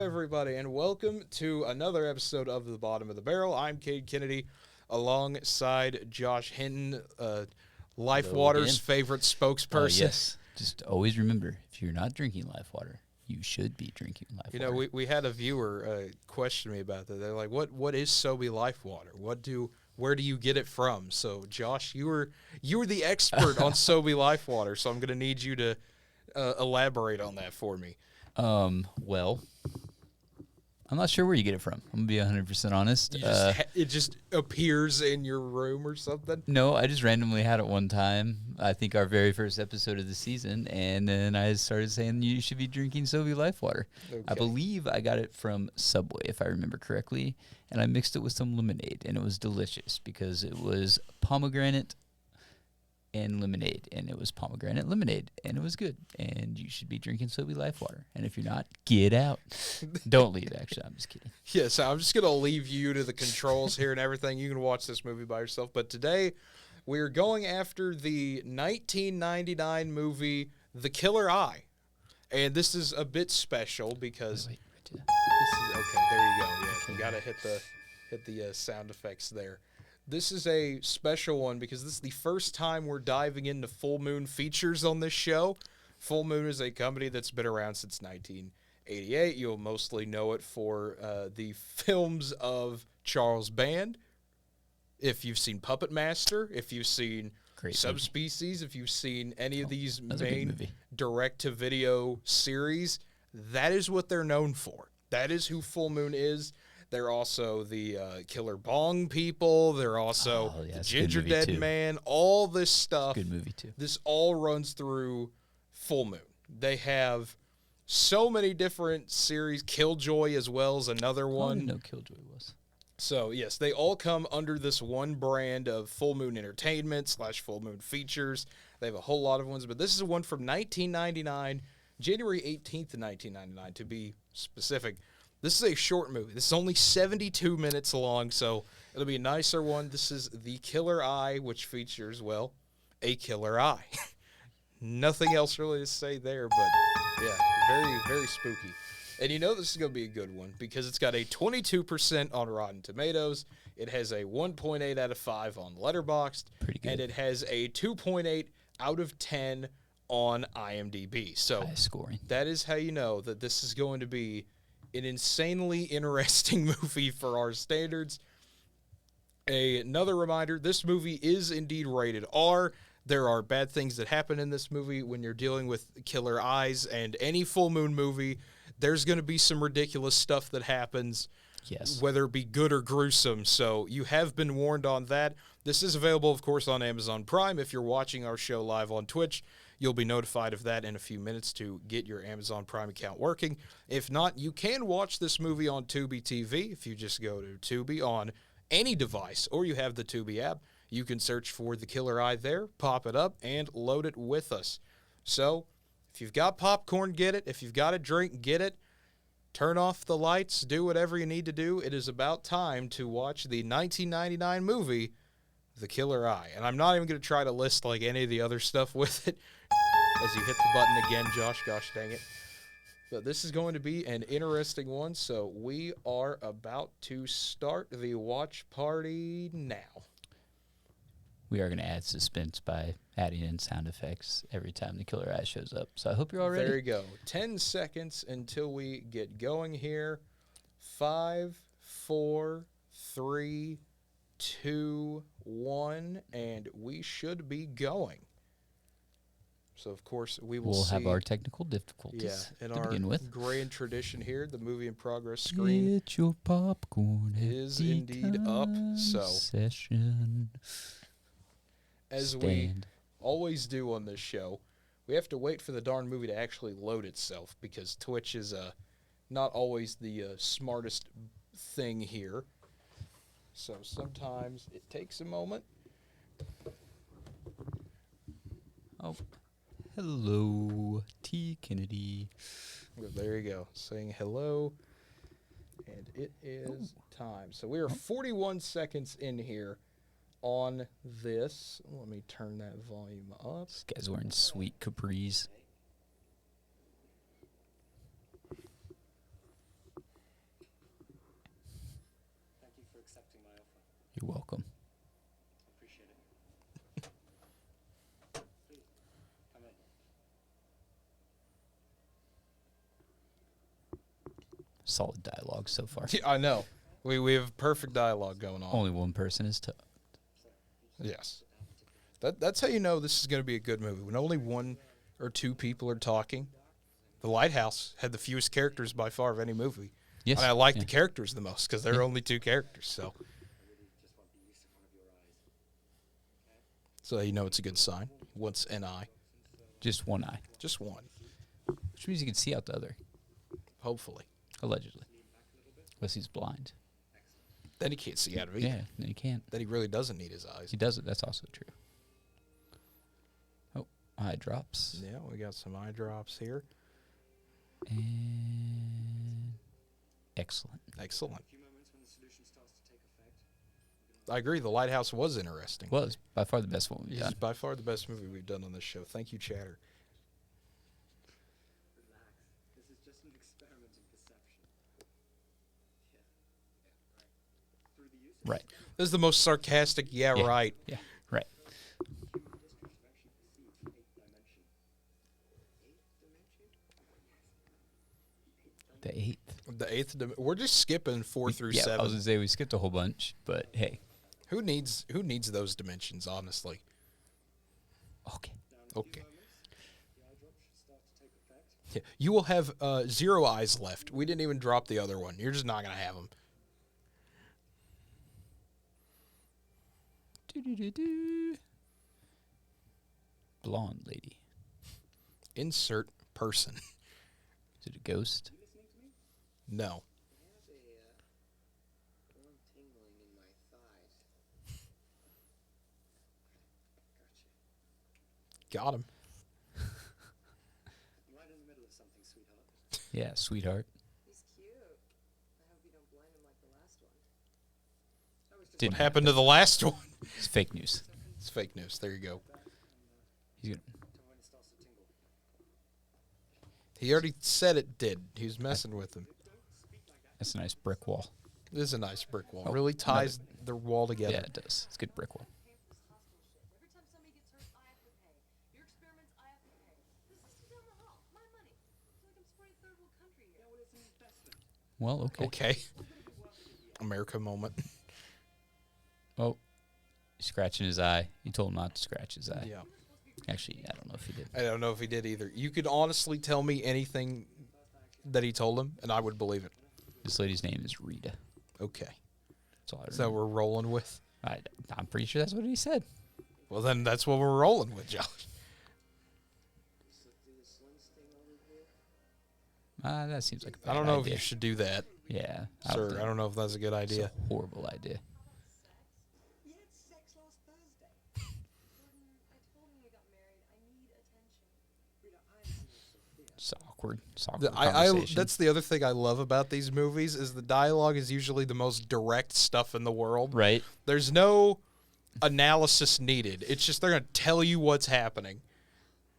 Everybody, and welcome to another episode of The Bottom of the Barrel. I'm Cade Kennedy, alongside Josh Hinton, Life Hello Water's again. favorite spokesperson. Yes. Just always remember, if you're not drinking life water, you should be drinking life You water. know, we had a viewer question me about that. They're like, "What is Sobe Life Water? Where do you get it from?" So, Josh, you were the expert on Sobe Life Water, so I'm going to need you to elaborate on that for me. Well, I'm not sure where you get it from. I'm going to be 100% honest. It just appears in your room or something. No, I just randomly had it one time. I think our very first episode of the season, and then I started saying you should be drinking Sobe Life Water. Okay. I believe I got it from Subway, if I remember correctly, and I mixed it with some lemonade, and it was delicious because it was pomegranate and lemonade, and it was pomegranate lemonade, and it was good, and you should be drinking Sobe Life Water, and if you're not, get out. Don't leave, actually. I'm just kidding. Yeah, so I'm just going to leave you to the controls here and everything. You can watch this movie by yourself. But today, we're going after the 1999 movie The Killer Eye. And this is a bit special because Wait, right to that. this is okay. There you go. Yeah, you got to hit the sound effects there. This is a special one because this is the first time we're diving into Full Moon features on this show. Full Moon is a company that's been around since 1988. You'll mostly know it for the films of Charles Band. If you've seen Puppet Master, if you've seen Great Subspecies, if you've seen any of these that's a good main movie. direct-to-video series, that is what they're known for. That is who Full Moon is. They're also the Killer Bong people. They're also Oh, yeah, the it's a good Ginger movie, Dead too. Man. All this stuff. Good movie, too. This all runs through Full Moon. They have so many different series. Killjoy as well is another I one. didn't know Killjoy was. So, yes, they all come under this one brand of Full Moon Entertainment / Full Moon Features. They have a whole lot of ones, but this is one from 1999, January 18th, 1999, to be specific. This is a short movie. This is only 72 minutes long, so it'll be a nicer one. This is The Killer Eye, which features, well, a killer eye. Nothing else really to say there, but yeah, very, very spooky. And you know this is going to be a good one because it's got a 22% on Rotten Tomatoes. It has a 1.8 out of 5 on Letterboxd. Pretty good. And it has a 2.8 out of 10 on IMDb. So High scoring. that is how you know that this is going to be an insanely interesting movie for our standards. Another reminder, this movie is indeed rated R. There are bad things that happen in this movie when you're dealing with killer eyes, and any Full Moon movie, there's going to be some ridiculous stuff that happens, Yes. whether it be good or gruesome. So you have been warned on that. This is available, of course, on Amazon Prime. If you're watching our show live on Twitch, you'll be notified of that in a few minutes to get your Amazon Prime account working. If not, you can watch this movie on Tubi TV. If you just go to Tubi on any device, or you have the Tubi app, you can search for The Killer Eye there, pop it up, and load it with us. So, if you've got popcorn, get it. If you've got a drink, get it. Turn off the lights, do whatever you need to do. It is about time to watch the 1999 movie, The Killer Eye. And I'm not even going to try to list like any of the other stuff with it as you hit the button again, Josh. Gosh dang it. But this is going to be an interesting one, so we are about to start the watch party now. We are going to add suspense by adding in sound effects every time the killer eye shows up. So I hope you're all ready. There you go. 10 seconds until we get going here. 5, 4, 3, 2, 1, and we should be going. So, of course, We'll have our technical difficulties in to our begin with. grand tradition here, the movie in progress screen Get your popcorn is indeed up. So, session. as we Stand. always do on this show, we have to wait for the darn movie to actually load itself because Twitch is not always the smartest thing here. So sometimes it takes a moment. Oh, hello, T. Kennedy. Well, there you go, saying hello. And it is time. So we are 41 seconds in here on this. Let me turn that volume up. This guy's wearing sweet capris. You're welcome. Solid dialogue so far. Yeah, I know. We have perfect dialogue going on. Only one person is tough. Yes. That's how you know this is going to be a good movie. When only one or two people are talking. The Lighthouse had the fewest characters by far of any movie. Yes. And I like the characters the most because there are only two characters. So you know it's a good sign. What's an eye? Just one eye. Just one. Which means you can see out the other. Hopefully. Allegedly. Unless he's blind. Then he can't see out of either. Yeah, then he can't. Then he really doesn't need his eyes. He does it. That's also true. Oh, eye drops. Yeah, we got some eye drops here. And excellent. Excellent. I agree. The Lighthouse was interesting. Well, it's by far the best one we've It's done. by far the best movie we've done on this show. Thank you, Chatter. This is just an experiment in perception. Through the use of Right. This is the most sarcastic, yeah. Right. Yeah, right. The eighth. The eighth. We're just skipping 4 through Yeah, 7. I was gonna say we skipped a whole bunch, but hey. Who needs those dimensions? Honestly. Okay. Okay. Yeah, you will have 0 eyes left. We didn't even drop the other one. You're just not gonna have them. Do-do-do-do. Blonde lady. Insert person. Is it a ghost? No. warm tingling in my thighs. Got him. Right in the middle of something, sweetheart. Yeah, sweetheart. He's cute. I hope you don't blind him like the last one. Didn't What happened to the last one? It's fake news. It's fake news. There you go. He's gonna, When it starts to tingle. He already said it did. He was messing with him. that's a nice brick wall. This is a nice brick wall. Oh, Really ties the wall together. Yeah, it does. It's a good brick wall. Every time somebody gets hurt, I have to pay. Your experiments, I have to pay. The system down the hall, my money. It's like I'm supporting third world country here. Well, okay. Okay. America moment. Oh, he's scratching his eye. You told him not to scratch his eye. Yeah. Actually, I don't know if he did. I don't know if he did either. You could honestly tell me anything that he told him, and I would believe it. This lady's name is Rita. Okay. That's all I So remember. we're rolling with. I'm pretty sure that's what he said. Well, then that's what we're rolling with, Josh. That seems like a bad I don't know idea. if you should do that, Yeah. sir. I don't know if that's a good It's idea. a horrible idea. We had sex last Thursday. Jordan, I told him we got married. I need attention. It's awkward. It's awkward I conversation. that's the other thing I love about these movies is the dialogue is usually the most direct stuff in the world. right. There's no analysis needed. It's just they're going to tell you what's happening.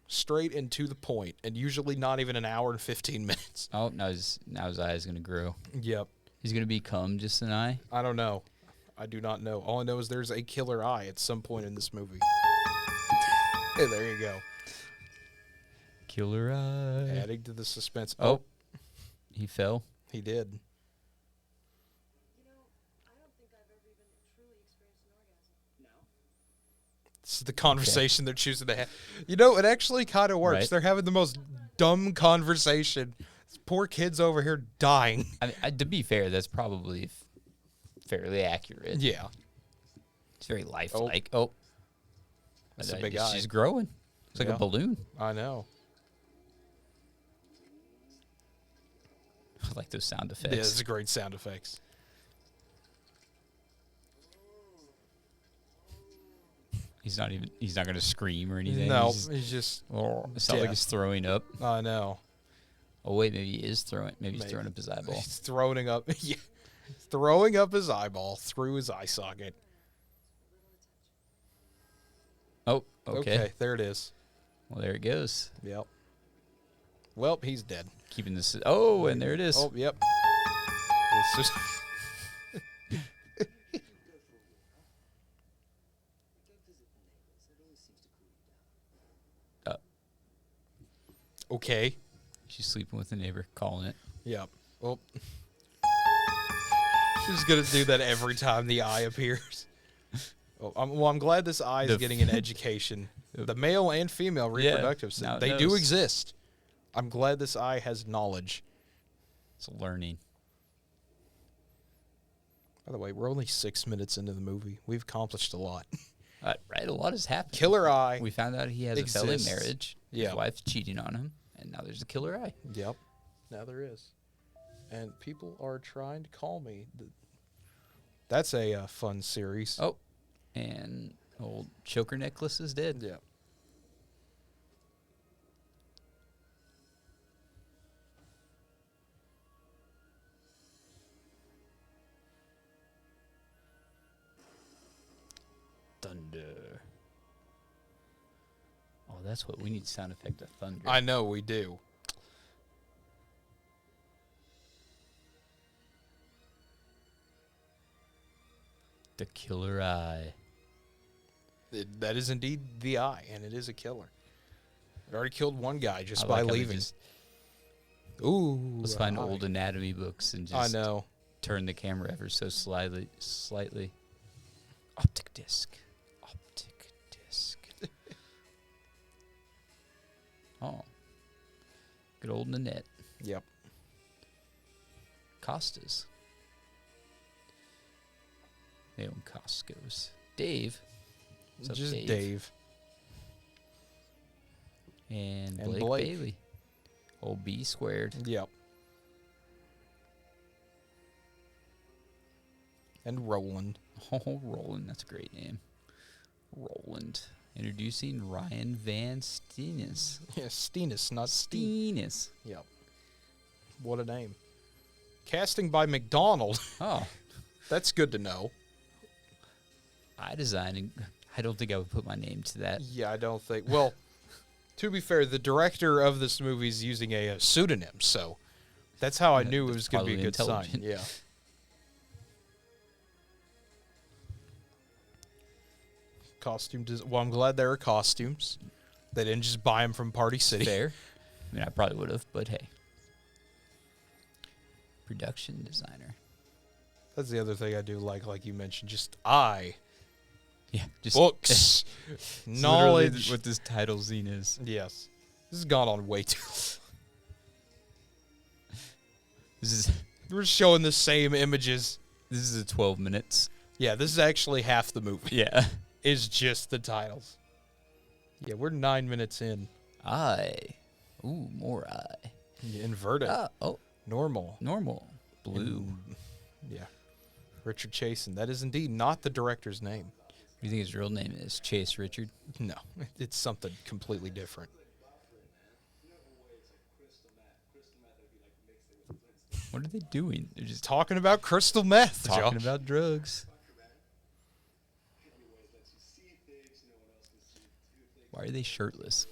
Straight and to the point, and usually not even an hour and 15 minutes. Oh, now his eye is going to grow. Yep. He's going to become just an eye. I don't know. I do not know. All I know is there's a killer eye at some point in this movie. Hey, there you go. Killer eye. Adding to the suspense. Oh, he fell. He did. You know, I don't think I've ever even truly experienced an orgasm. No. This is the conversation they're choosing to have. You know, it actually kind of works. Right. They're having the most dumb conversation. This poor kid's over here dying. I mean, to be fair, that's probably fairly accurate. Yeah. It's very lifelike. Oh, That's a big eye. She's growing. It's like Yeah. a balloon. I know. I like those sound Yeah, effects. this is great sound effects. He's not going to scream or anything. No, He's just, he's just. oh, it sounds like death. he's throwing up. I know. Oh wait, maybe he is throwing. Maybe he's Maybe. throwing up his eyeball. He's throwing up. Yeah, throwing up his eyeball through his eye socket. Oh, okay. There it is. Well, there it goes. Yep. Well, he's dead. Keeping this. Oh, and there it is. Oh, yep. It's just. Okay. She's sleeping with the neighbor, calling it. Yep. Well, she's gonna do that every time the eye appears. Oh, I'm glad this eye is The getting an education. The male and female Yeah, reproductive now system, it they do knows. exist. I'm glad this eye has knowledge. It's learning. By the way, we're only 6 minutes into the movie. We've accomplished a lot. Right, a lot has happened. Killer eye. We found out he has a failed exists. marriage. Yeah. His wife's cheating on him, and now there's a killer eye. Yep. Now there is. And people are trying to call me. That's a fun series. Oh, and old choker necklace is dead. Yeah. Thunder. Oh, that's what we need. Sound effect of thunder. I know we do. The killer eye. That is indeed the eye, and it is a killer. It already killed one guy just I by like how they leaving. just- Ooh. Let's a find eye. old anatomy books and I just know. turn the camera ever so slightly. Optic disc. Optic disc. Oh. Good old Nanette. Yep. Costas. They own Costco's. Dave. What's up, Just Dave? Dave. And And Blake, Blake. Bailey. Old B squared. Yep. And Roland. Oh, Roland. That's a great name. Roland. Introducing Ryan Van Steenis. Yeah, Steenis, not Steen. Steenis. Yep. What a name. Casting by McDonald. Oh. That's good to know. I designed. I don't think I would put my name to that. Yeah, I don't think. Well, to be fair, the director of this movie is using a pseudonym, so that's how I knew it That's was going to be a probably good sign. intelligent. Yeah. Well, I'm glad there are costumes. They didn't just buy them from Party City. Fair. I mean, I probably would have, but hey. Production designer. That's the other thing I do like you mentioned. Just Yeah, just books, It's literally knowledge. what this title zine is. Yes. This has gone on way too This is We're showing the same images. a 12 minutes. Yeah, this is actually half the movie. Yeah. Is just the titles. Yeah, we're 9 minutes in. Eye. Ooh, more eye. Inverted. Oh, Normal. normal. Blue. Yeah. Richard Chasen. That is indeed not the director's name. What do you think his real name is? Chase Richard? No, it's something completely different. What are they doing? They're just Talking about crystal meth. talking Josh. about drugs. Why are they shirtless?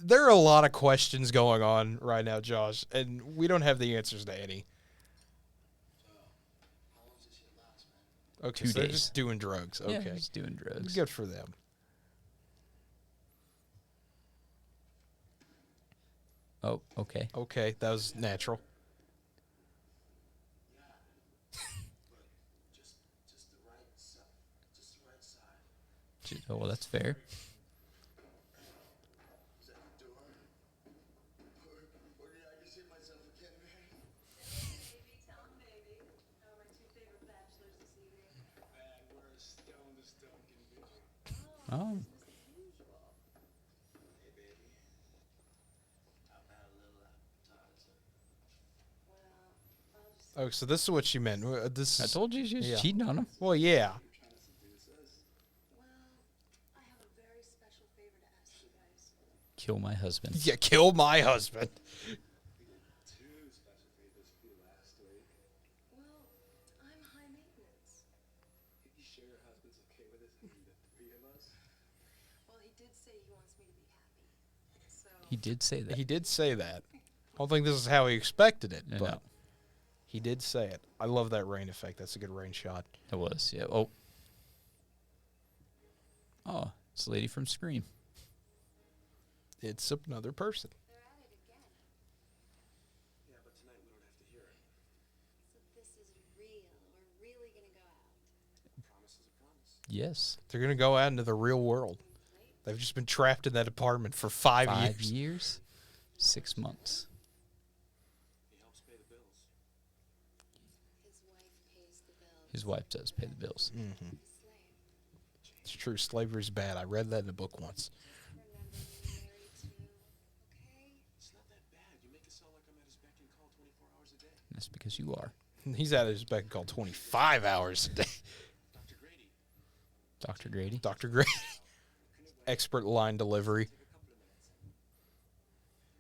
There are a lot of questions going on right now, Josh, and we don't have the answers to any. Okay, 2 so they're days. just doing drugs. Yeah, Okay. just doing drugs. Good for them. Oh, okay. Okay, that was natural. Oh, well, that's fair. Baby, tell him, baby. How are my two favorite bachelors this evening? Oh, Business as usual. Well, I'll just. Oh, so this is what she meant. This I is told you she was yeah. cheating on him. Well, yeah. Well, I have a very special favor to ask you guys. Kill my husband. Yeah, kill my husband. Well, I'm high maintenance. Well, he did say he wants me to be happy. So. He did say that. He did say that. I don't think this is how he expected it, No, but no. he did say it. I love that rain effect. That's a good rain shot. It was, yeah. Oh. Oh, it's the lady from Scream. It's another person. They're at it is real. We're really gonna go out. Promise is a promise. Yes. They're gonna go out into the real world. They've just been trapped in that apartment for 5 5 years. years, 6 months. He helps pay the bills. His wife pays the bills. His wife does pay the bills. Mm-hmm. He's a slave. It's true. Slavery's bad. I read that in a book once. Remember me, Mary, too. Okay? It's not that bad. You make it sound like I'm at his beck and call 24 hours a day. That's because you are. He's at his beck and call 25 hours a day. Dr. Grady, Dr. Grady. Dr. Gray. Expert line delivery. take a couple of minutes.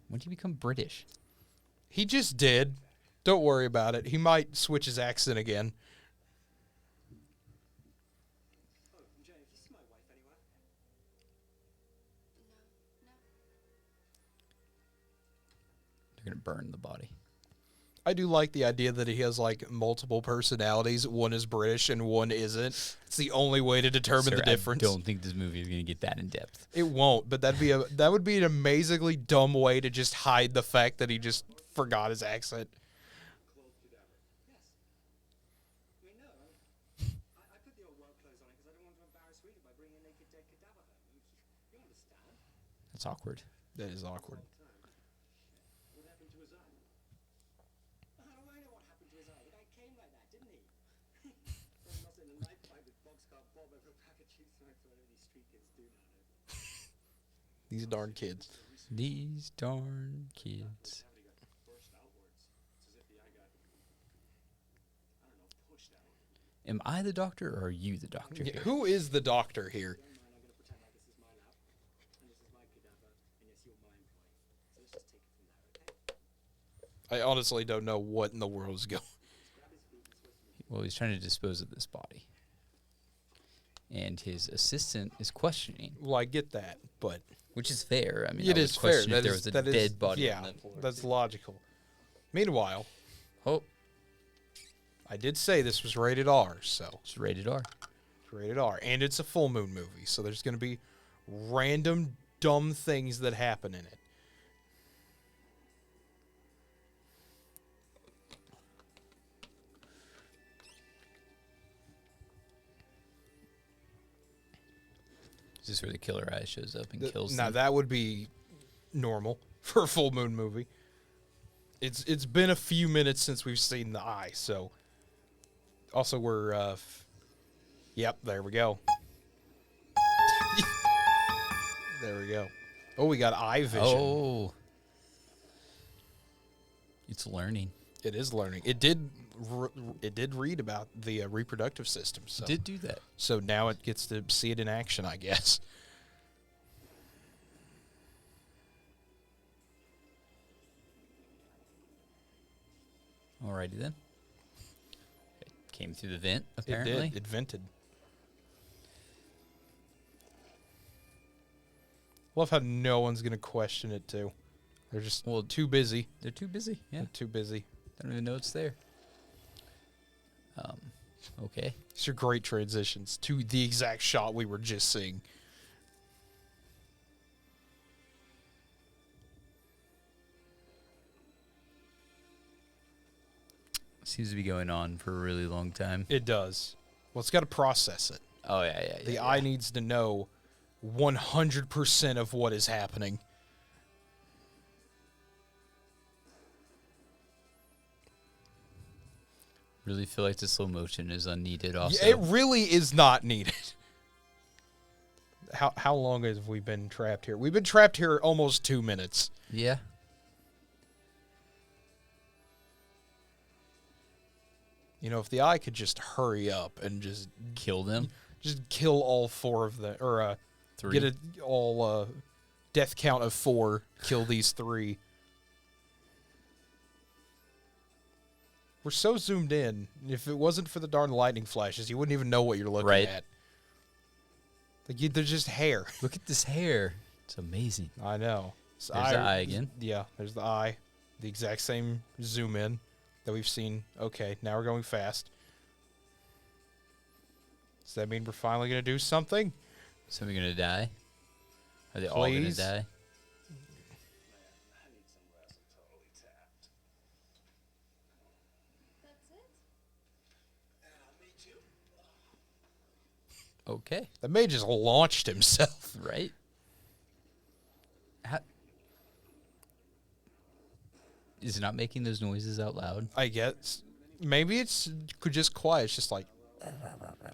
When did you become British? He just did. Don't worry about it. He might switch his accent again. Oh, Jane, have you seen my wife anywhere? No. They're going to burn the body. I do like the idea that he has like multiple personalities. One is British and one isn't. It's the only way to determine Sir, the difference. I don't think this movie is going to get that in depth. It won't, but that would be an amazingly dumb way to just hide the fact that he just forgot his accent. Clothed cadaver. Yes. I mean, no. I put the old work clothes on it because I don't want to embarrass Rita by bringing a naked dead cadaver home. You understand? That's awkward. That is awkward. What happened to his eye? How do I know what happened to his eye? The guy came like that, didn't he? Well, not in a night fight with Boxcar Bob over a pack of cheap smokes or any street kids do nowadays. These darn kids. These darn kids. The cavity got burst outwards. It's as if the eye got, I don't know, pushed out. Am I the doctor or are you the doctor? Yeah, here? who is the doctor here? Don't mind, I'm going to pretend like this is my lab. And this is my cadaver. And yes, you're my employee. So let's just take it from there, okay? I honestly don't know what in the world is going. Grab his feet and switch them. Well, he's trying to dispose of this body. And his assistant is questioning, Well, I get that, but which is fair. I mean, it I would is fair. question if That there is- was a that is- dead body Yeah, on that floor. that's logical. Meanwhile, Oh, I did say this was rated R, so it's rated R. it's rated R, and it's a full moon movie, so there's going to be random dumb things that happen in it. Is this where the killer eye shows up and kills Now them? that would be normal for a full moon movie. It's been a few minutes since we've seen the eye, so also we're yep, there we go. There we go. Oh, we got eye vision. Oh. It's learning. It is learning. It did read about the reproductive system. So Did do that. so now it gets to see it in action, I guess. Alrighty then. It came through the vent, apparently. It did. It vented. Love how no one's gonna question it too. They're just too busy. They're too busy. Yeah. They're too busy. Don't even know it's there. Okay. These are great transitions to the exact shot we were just seeing. Seems to be going on for a really long time. It does. Well, it's got to process it. Oh, yeah. The eye needs to know 100% of what is happening. Really feel like the slow motion is unneeded also. Yeah, it really is not needed. How long have we been trapped here? We've been trapped here almost 2 minutes. Yeah. You know, if the eye could just hurry up and just Kill them. kill all four of them, or 3. get a all death count of 4, kill these 3. We're so zoomed in. If it wasn't for the darn lightning flashes, you wouldn't even know what you're looking Right. at. Like they're just hair. Look at this hair. It's amazing. I know. It's There's the eye again. Yeah, there's the eye. The exact same zoom in that we've seen. Okay, now we're going fast. Does that mean we're finally going to do something? Somebody gonna die? Are they all gonna Please? die? I need some rest. I'm totally tapped. That's it? Okay. The man just launched himself. Right? Is it not making those noises out loud? I guess. Maybe it's could just quiet. It's just like,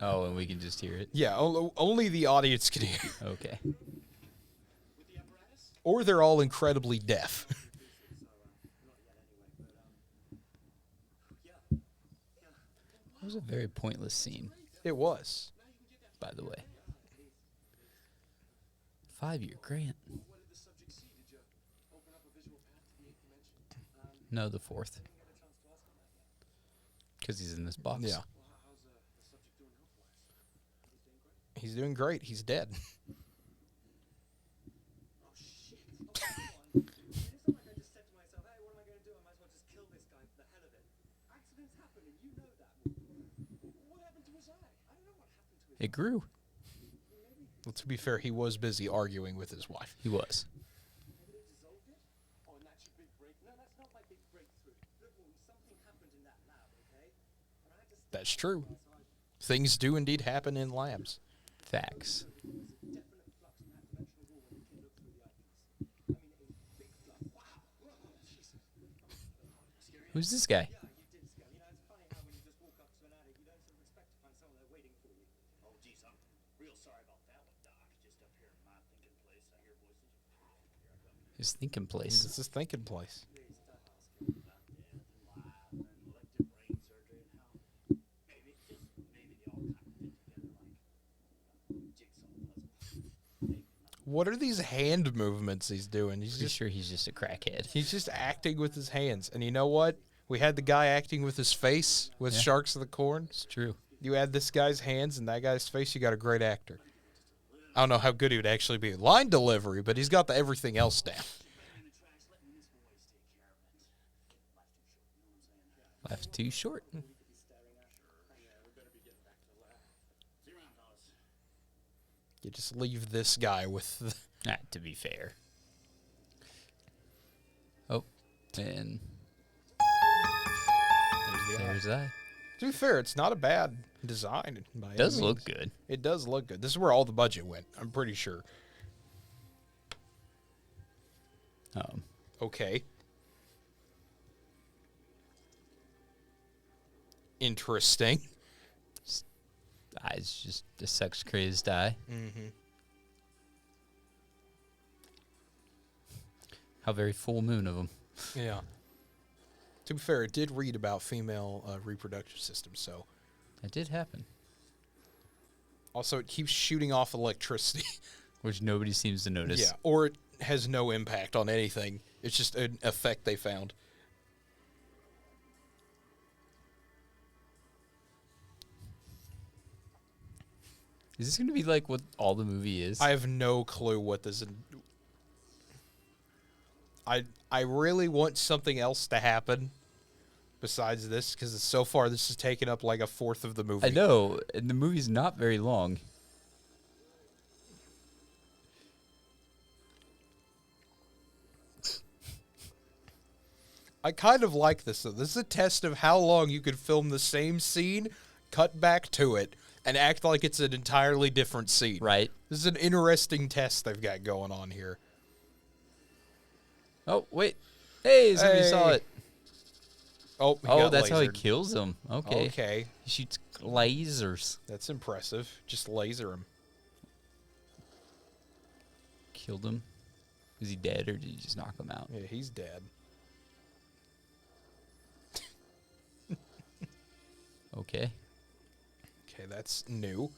Oh, and we can just hear it. yeah, only the audience can hear. Okay. Or they're all incredibly deaf. It was a very pointless scene, It was. by the way. 5-year grant. No, the 4th. Because he's in this box. Yeah. He's doing great. He's dead. It's not like I just said to myself, hey, what am I going to do? I might as well just kill this guy for the hell of it. Accidents happen, and you know that. What happened to his eye? I don't know what happened to his It grew. Well, to be fair, he was busy arguing with his wife. He was. Maybe they dissolved it? Oh, and that's your big break? No, that's not my big breakthrough. Look, something happened in that lab, okay? And I had to That's true. Things do indeed happen in labs. Facts. definite flux in that dimensional wall when the kid looked through the eyepiece. I mean, a big flux. Wow. Whoa, Jesus. Scary. Who's this guy? Yeah, you did scare. You know, it's funny how when you just walk up to an attic, you don't sort of expect to find someone there waiting for you. Oh, geez, I'm real sorry about that one, Doc. Just up here in my thinking place, I hear voices. Here I come. His thinking place. This is thinking place. About death and life and elective brain surgery and how maybe, just maybe they all kind of fit together like a jigsaw puzzle. Maybe not. What are these hand movements he's doing? He's Pretty just sure he's just a crackhead. he's just acting with his hands. And you know what? We had the guy acting with his face with Yeah. Sharks of the Corn. It's true. You add this guy's hands and that guy's face, you got a great actor. I don't know how good he would actually be. Line delivery, but he's got the everything else down. Life's too short. See you around, fellas. You just leave this guy with the, To be fair. Oh, and there's the eye. there's that. To be fair, it's not a bad design. By Does any look means. good. It does look good. This is where all the budget went, I'm pretty sure. Okay. Interesting. Eye's just a sex crazed eye. Mm-hmm. How very full moon of him. Yeah. To be fair, it did read about female reproductive systems, so. That did happen. Also, it keeps shooting off electricity. Which nobody seems to notice. Yeah, or it has no impact on anything. It's just an effect they found. Is this going to be like what all the movie is? I have no clue what this is. I really want something else to happen besides this, because so far this has taken up like a fourth of the movie. I know, and the movie's not very long. I kind of like this, though. This is a test of how long you could film the same scene, cut back to it, and act like it's an entirely different scene. Right. This is an interesting test they've got going on here. Oh, wait. Hey, somebody saw Hey. it. Oh, he Oh, got that's how he lasered. kills him. Okay. Okay, He shoots lasers. that's impressive. Just laser him. Killed him. Is he dead or did he just knock him out? Yeah, he's dead. Okay. Okay, that's new.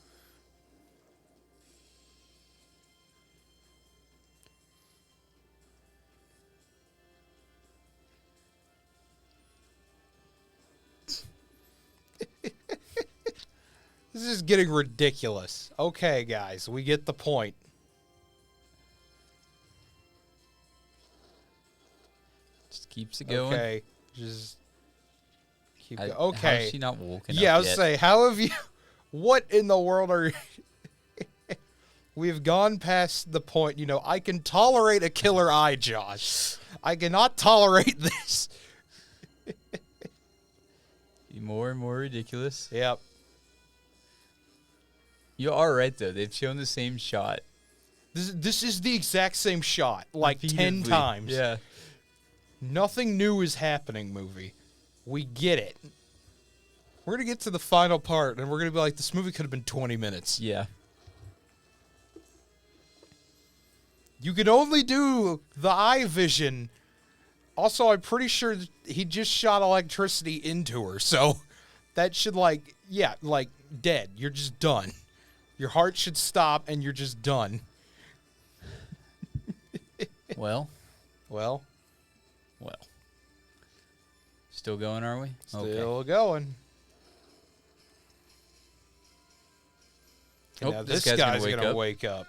This is getting ridiculous. Okay, guys, we get the point. Just keeps it going. Okay, just keep going. How Okay. is she not woken Yeah, I up was yet? say, how have you? What in the world are? We've gone past the point. You know, I can tolerate a killer eye, Josh. I cannot tolerate this. More and more ridiculous. Yep. You are right though. They've shown the same shot This is the exact same shot, like 10 repeatedly. times. Yeah. Nothing new is happening, movie. We get it. We're going to get to the final part, and we're going to be like, this movie could have been 20 minutes. Yeah. You can only do the eye vision. Also, I'm pretty sure he just shot electricity into her, so that should, like, yeah, like, dead. You're just done. Your heart should stop, and you're just done. Well. Well, Still going, are we? still going. Oh, Now this this guy's guy's gonna going to wake wake up.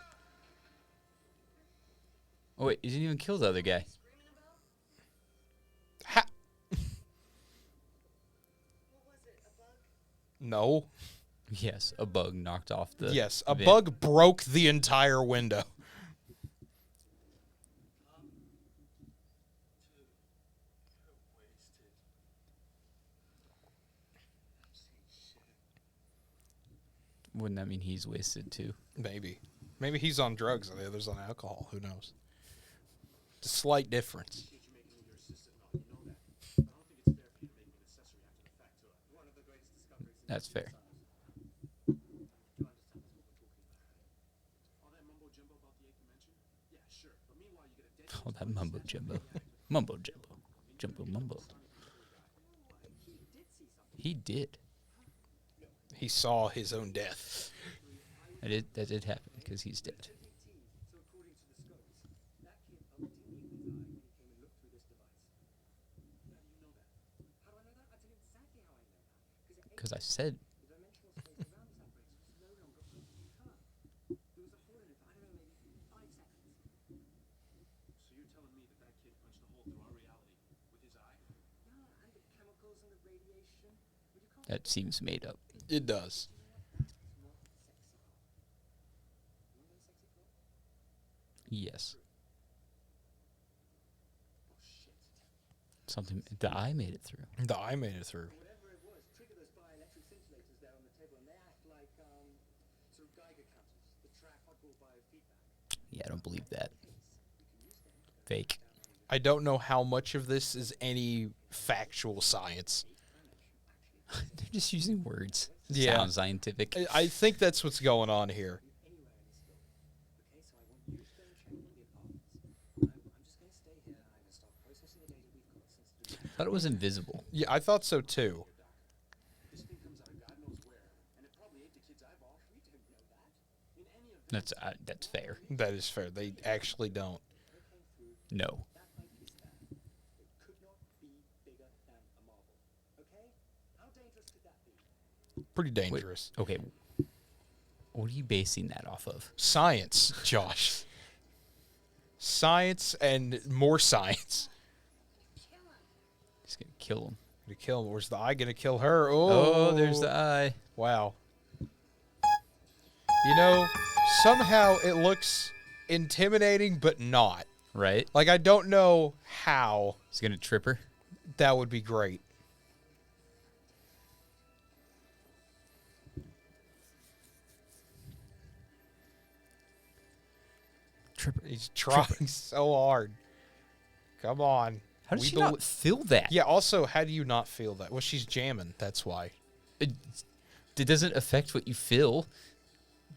Oh wait, he didn't even kill the other guy. Ha- What was it? A bug? no. Yes, a bug knocked off the. Yes, a vent. bug broke the entire window. Wouldn't that mean he's wasted too? Maybe. Maybe he's on drugs and the other's on alcohol. Who knows? It's a slight difference. That's fair. All that mumbo jumbo. Mumbo jumbo. Jumbo mumbo. He did. He saw his own death. That did happen because he's dead. So according to the scopes, that kid opened his eye when he came and looked through this device. How do you know that? How do I know that? I'll tell you exactly how I know that. Because I said The dimensional space around this apparatus was no longer perfectly curved. There was a hole in it for, I don't know, maybe 5 seconds. So you're telling me that kid punched a hole through our reality with his eye? Yeah, and the chemicals and the radiation. Well, you can't that seems made up. It does. Yes. Something. The eye made it through. The eye made it through. whatever it was, trigger those bioelectric scintillators there on the table, and they act like sort of Geiger counters that track oddball biofeedback. Yeah, I don't believe that. Fake. I don't know how much of this is any factual science. They're just using words. Yeah. Sound scientific. I think that's what's going on here. Okay, so I want you to go and check one of the apartments. I'm just going to stay here, and I'm going to start processing the data we've got since the I thought it was invisible. Yeah, I thought so too. This thing comes out of God knows where, and it probably ate the kid's eyeball. We don't know that. In any of the That's fair. That is fair. They actually don't. No. that likely span. It could not be bigger than a marble. Okay? How dangerous could that be? Pretty Wait, dangerous. okay. What are you basing that off of? Science, Josh. Science and more science. He's gonna kill him. To kill him. Where's the eye gonna kill her? Oh, there's the eye. Wow. You know, somehow it looks intimidating, but not. Right? Like, I don't know how. He's gonna trip her. That would be great. Trip her. He's trying so hard. Come on. How does We she bel- not feel that? Yeah, also, how do you not feel that? Well, she's jamming. That's why. It doesn't affect what you feel.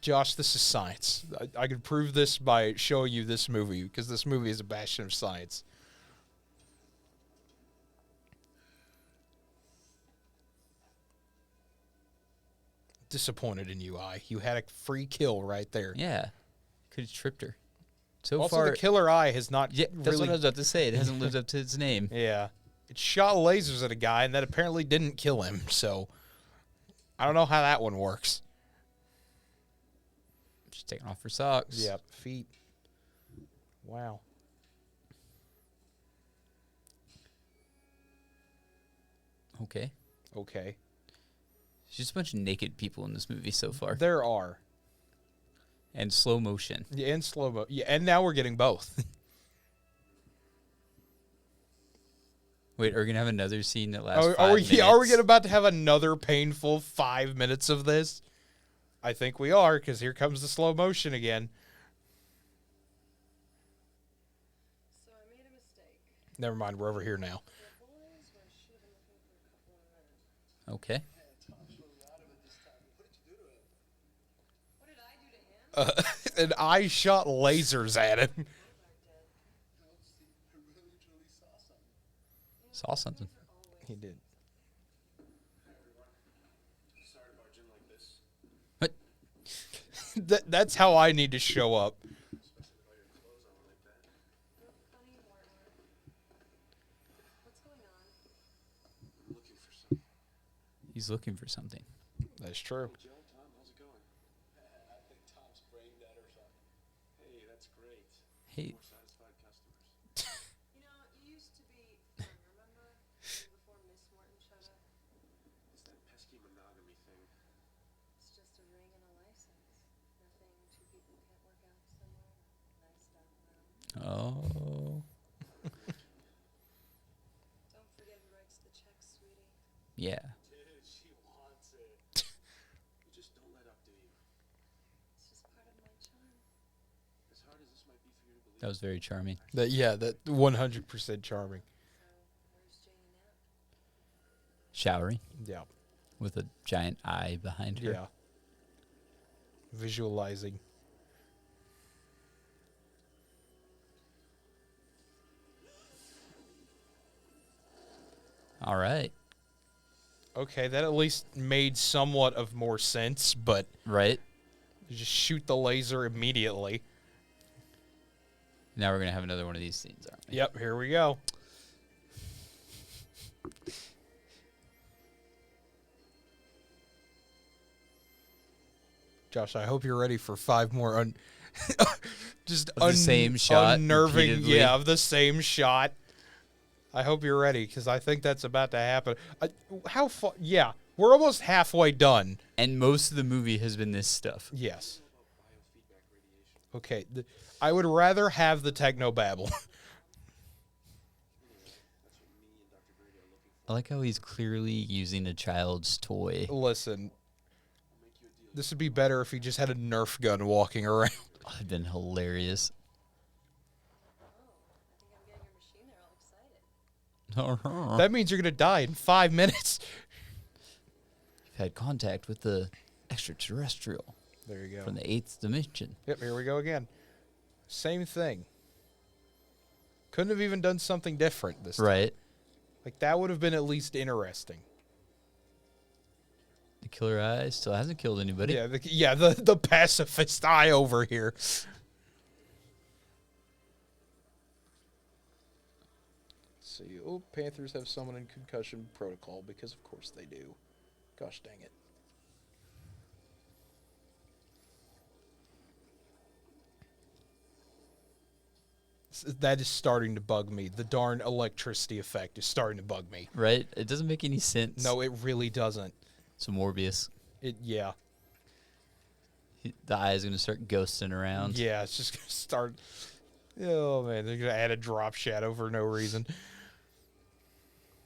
Josh, this is science. I could prove this by showing you this movie, because this movie is a bastion of science. Disappointed in you, Eye. You had a free kill right there. Yeah. Could have tripped her. So Also, far. the killer eye has not Yeah, that's really... what I was about to say. It hasn't lived up to its name. Yeah. It shot lasers at a guy, and that apparently didn't kill him, so... I don't know how that one works. She's taking off her socks. Yep, feet. Wow. Okay. Okay. There's just a bunch of naked people in this movie so far. There are. And slow motion. Yeah, and slow-mo. Yeah, and now we're getting both. Wait, are we going to have another scene that lasts Are 5 we minutes? about to have another painful 5 minutes of this? I think we are, because here comes the slow motion again. So I made a mistake. Never mind, we're over here now. The holes where I should have been looking for a couple of men. Okay. What did I do to him? And I shot lasers at him. Both are dead. Saw something. He did. Sorry to barge in like this. What? That's how I need to show up. Especially with all your clothes on like that. You're funny, Mortimer. What's going on? I'm looking for something. He's looking for something. That's true. Joe, Tom, how's it going? I think Tom's brain dead or something. Hey, that's great. Hey, More satisfied customers. You know, you used to be fun, remember? Before Miss Morton showed up. It's that pesky monogamy thing. It's just a ring and a license. Nothing two people can't work out somewhere. Nice down around. oh, Don't forget who writes the checks, sweetie. yeah. Dude, she wants it. You just don't let up, do you? It's just part of my charm. As hard as this might be for you to believe. That was very charming. That 100% charming. So, where's Janie now? Showering Yeah. with a giant eye behind her. Yeah. Visualizing. All right. Okay, that at least made somewhat of more sense, but Right. you just shoot the laser immediately. Now we're gonna have another one of these scenes, aren't we? Yep, here we go. Josh, I hope you're ready for 5 more just Of the same shot unnerving, repeatedly? yeah, of the same shot. I hope you're ready, because I think that's about to happen. How far? Yeah, we're almost halfway done. And most of the movie has been this stuff. Yes. Biofeedback radiation. Okay. I would rather have the technobabble. That's what me and Dr. Brady are looking for. I like how he's clearly using a child's toy. Listen, I'll make you a deal. this would be better if he just had a Nerf gun walking around. Oh, it'd been hilarious. Oh, I think I'm getting your machine there all excited. That means you're going to die in 5 minutes. You've had contact with the extraterrestrial There you go. from the 8th dimension. Yep, here we go again. Same thing. Couldn't have even done something different this time. Right. Like, that would have been at least interesting. The killer eye still hasn't killed anybody. Yeah, the pacifist eye over here. Let's see. Oh, Panthers have someone in concussion protocol, because of course they do. Gosh dang it. That is starting to bug me. The darn electricity effect is starting to bug me. Right? It doesn't make any sense. No, it really doesn't. So Morbius. Yeah. The eye is going to start ghosting around. Yeah, it's just going to start. Oh, man. They're going to add a drop shadow for no reason.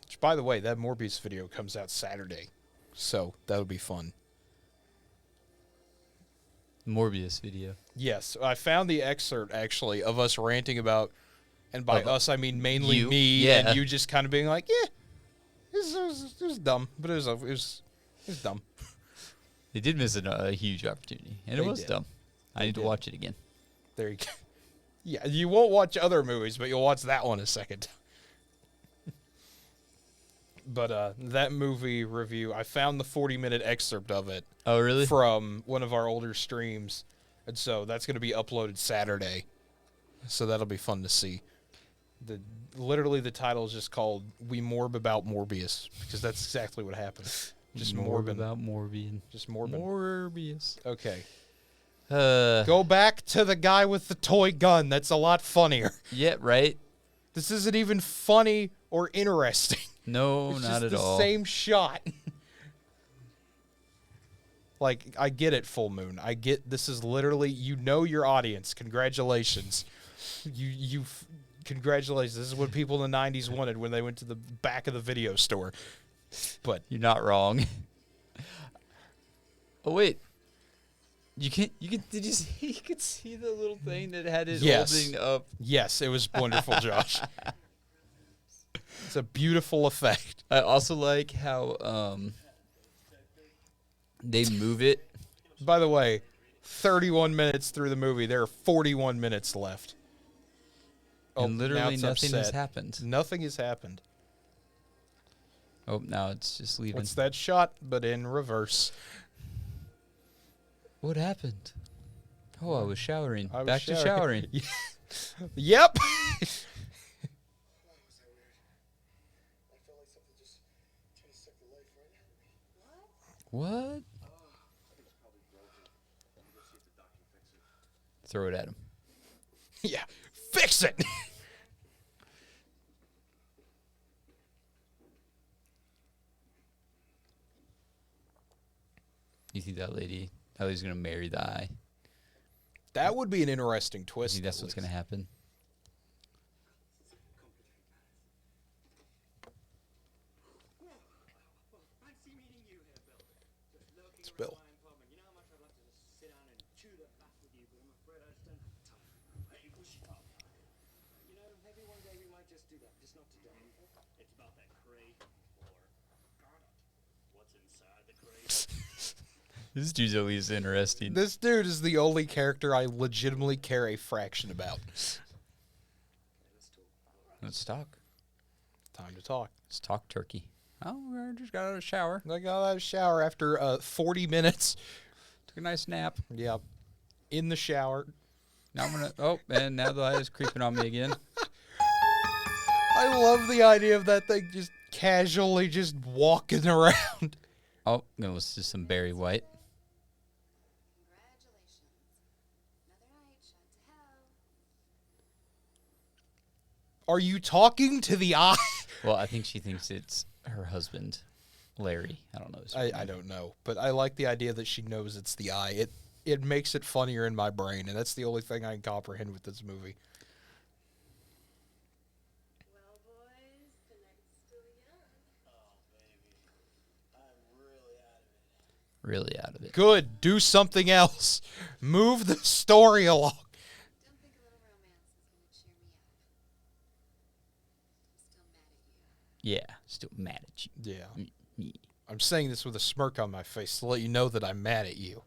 Which, by the way, that Morbius video comes out Saturday. So that'll be fun. Morbius video. Yes, I found the excerpt, actually, of us ranting about, and by Of us, I mean mainly you? me Yeah. and you just kind of being like, yeah, it was dumb, but it was dumb. They did miss a huge opportunity, and They it was did. dumb. I They need to did. watch it again. There you go. Yeah, you won't watch other movies, but you'll watch that one a second. But that movie review, I found the 40-minute excerpt of it Oh, really? from one of our older streams, and so that's going to be uploaded Saturday. So that'll be fun to see. Literally, the title is just called "We Morb About Morbius" because that's exactly what happened. Just morbid. about Morbius. Just morbid. Morbius. Okay. Go. Go back to the guy with the toy gun. That's a lot funnier. Yeah, right? This isn't even funny or interesting. No, It's not just at the all. same shot. Like, I get it, Full Moon. I get this is literally, you know your audience. Congratulations. Congratulations. This is what people in the 90s wanted when they went to the back of the video store. But You're not wrong. Oh, wait. You can. Did you see? You could see the little thing that had it Yes. holding up. Yes, it was wonderful, Josh. It's a beautiful effect. I also like how they move it. By the way, 31 minutes through the movie, there are 41 minutes left. And now literally it's nothing has upset. happened. Nothing has happened. Oh, now it's just leaving. What's that shot, but in reverse? What happened? Oh, I was showering. I was Back to showering. Yep. Why was that weird? I felt like something just tried to suck the life right out of me. What? Throw it at him. Yeah. Fix it. You think that lady's gonna marry the eye? That would be an interesting You twist. think that's at what's least. gonna happen? Fancy meeting you here, Bill. Just looking It's around Bill. my apartment. You know how much I'd love to just sit down and chew the fat with you, but I'm afraid I just don't have time. Hey, push it up. You know, maybe one day we might just do that, just not today. It's about that crate or what's inside the crate. This dude's at least interesting. This dude is the only character I legitimately care a fraction about. Let's talk. Time to talk. Let's talk turkey. Oh, I just got out of the shower. I got out of the shower after 40 minutes. Took a nice nap. Yep. In the shower. Now I'm gonna. Oh, and now the eye is creeping on me again. I love the idea of that thing just casually just walking around. Oh, I'm gonna listen to some Barry White. Congratulations. Another night shot to hell. Are you talking to the eye? Well, I think she thinks it's her husband, Larry. I don't know. His I don't know, but I like the idea that she knows it's the eye. It makes it funnier in my brain, and that's the only thing I can comprehend with this movie. Well, boys, the night's still young. Oh, baby. I'm really out of it. Really out of it. Good. Do something else. Move the story along. Don't think a little romance is going to cheer me up. I'm still mad at you. Yeah, still mad at you. Yeah. Yeah. I'm saying this with a smirk on my face to let you know that I'm mad at you.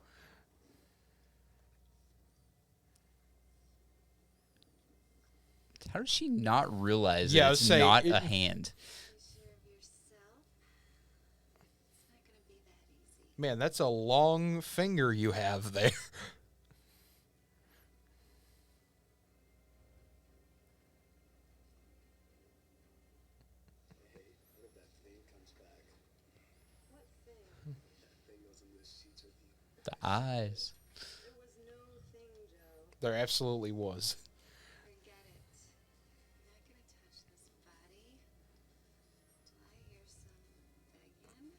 How does she not realize Yeah, I that was it's saying, not it- a hand? You sure of yourself? It's not going to be that easy. Man, that's a long finger you have there. What if that thing comes back? What thing? That thing goes in the sheets with you. The eyes. There was no thing, Joe. There absolutely was. Forget it. I'm not going to touch this body until I hear some begging.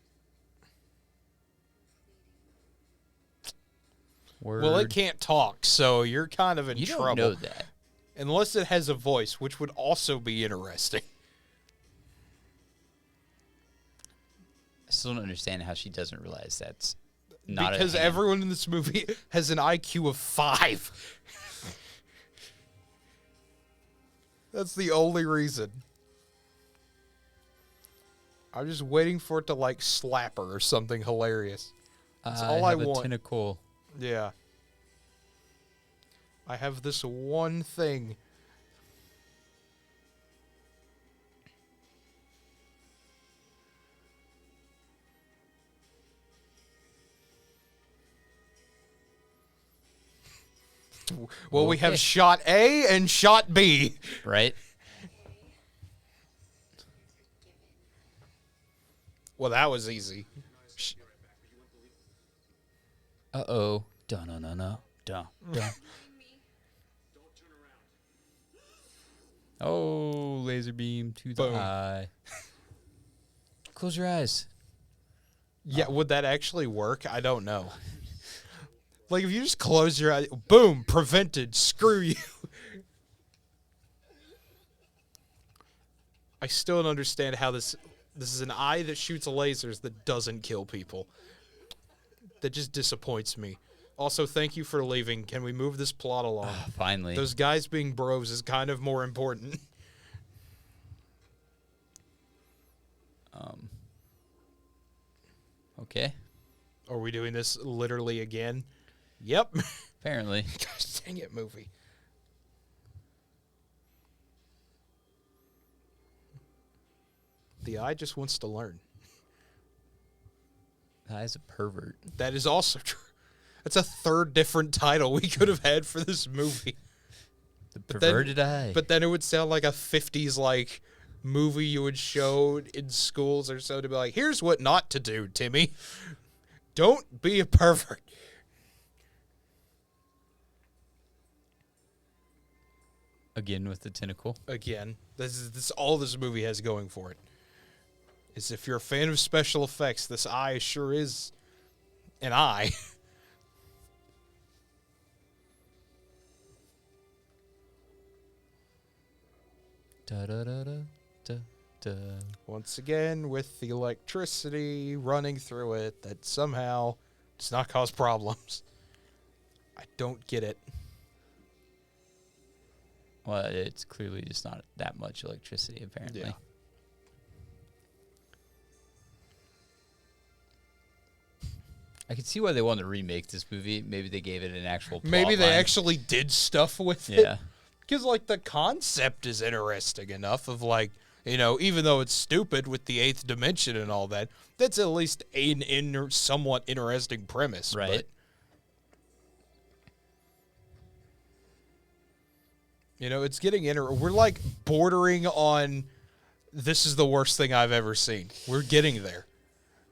Word. Well, it can't talk, so you're kind of in You trouble. don't know that. Unless it has a voice, which would also be interesting. I still don't understand how she doesn't realize that's not Because a hand. everyone in this movie has an IQ of 5. That's the only reason. I'm just waiting for it to, like, slap her or something hilarious. That's all I have a want. tentacle. Yeah. I have this one thing. Well, we have Okay. shot A and shot B. Right? Well, that was easy. Uh-oh. Dun-dun-dun-dun. Dun. Dun. Oh, laser beam to the Boom. eye. Close your eyes. Yeah, would that actually work? I don't know. Like, if you just close your eye, boom, prevented, screw you. I still don't understand how this is an eye that shoots lasers that doesn't kill people. That just disappoints me. Also, thank you for leaving. Can we move this plot along? Finally. Those guys being bros is kind of more important. Okay. Are we doing this literally again? Yep. Apparently. Gosh dang it, movie. The eye just wants to learn. That is a pervert. That is also true. That's a third different title we could have had for this movie. The then- perverted eye. But then it would sound like a 50s like movie you would show in schools or so, to be like, here's what not to do, Timmy. Don't be a pervert. Again with the tentacle. Again, this is all this movie has going for it. Is if you're a fan of special effects, this eye sure is an eye. Da da da da da da. Once again, with the electricity running through it, that somehow does not cause problems. I don't get it. Well, it's clearly just not that much electricity, apparently. Yeah. I can see why they wanted to remake this movie. Maybe they gave it an actual plot Maybe they line. actually did stuff with it. Yeah. Because, like, the concept is interesting enough of, like, you know, even though it's stupid with the eighth dimension and all that, that's at least an somewhat interesting premise. Right. But, you know, it's getting we're, like, bordering on this is the worst thing I've ever seen. We're getting there.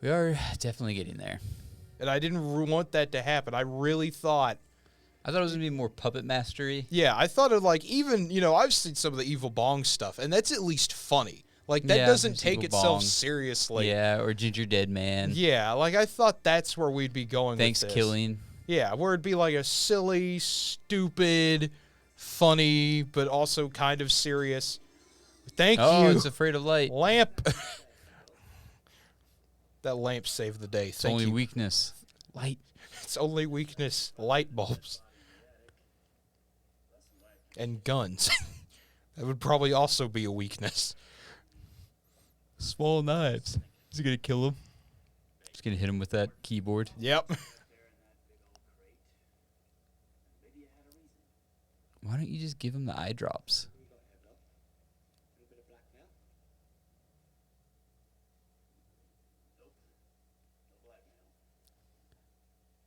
We are definitely getting there. And I didn't want that to happen. I really thought... I thought it was going to be more puppet mastery. Yeah, I thought of, like, even, you know, I've seen some of the Evil Bong stuff, and that's at least funny. Like, that Yeah, doesn't there's take Evil itself Bong. seriously. Yeah, or Ginger Dead Man. Yeah, like, I thought that's where we'd be going Thanks with this. Killing. Yeah, where it'd be, like, a silly, stupid, funny, but also kind of serious. Thank Oh, you. it's Afraid of Light. Lamp. That lamp saved the day. It's Thank only you. weakness. Light. It's only weakness. Light bulbs. And guns. That would probably also be a weakness. Small knives. Is he going to kill him? He's going to hit him with that keyboard. Yep. Why don't you just give him the eye drops? A bit of blackmail.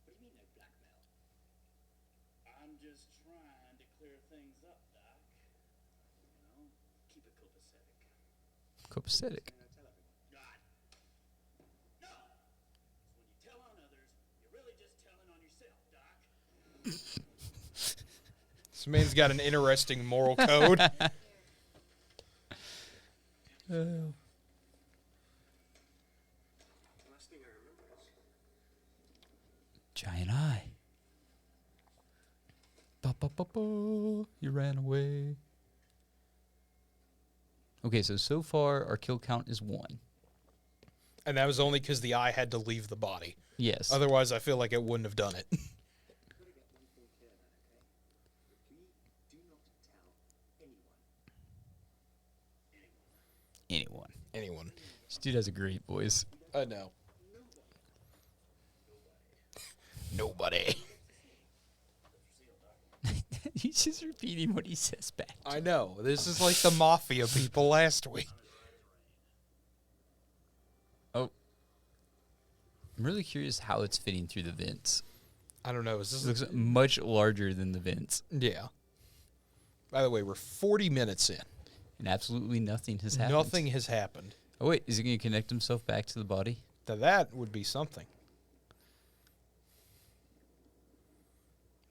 What do you mean, no blackmail? I'm just trying to clear things up, Doc. You know, keep it copacetic. Copacetic. God. No! When you tell on others, you're really just telling on yourself, Doc. This man's got an interesting moral code. The last thing I remember is Giant eye. Ba, ba, ba, ba. You ran away. Okay, so far our kill count is 1. And that was only because the eye had to leave the body. Yes. Otherwise, I feel like it wouldn't have done it. I've got to get one thing clear then, okay? Please do not tell anyone. Anyone. Anyone. This dude has a great voice. I know. Nobody. He's just repeating what he says back. I know. This is like the mafia people last week. Oh. I'm really curious how it's fitting through the vents. I don't know. Is It this looks much larger than the vents. Yeah. By the way, we're 40 minutes in. And absolutely nothing has happened. Nothing has happened. Oh, wait. Is he going to connect himself back to the body? Now that would be something.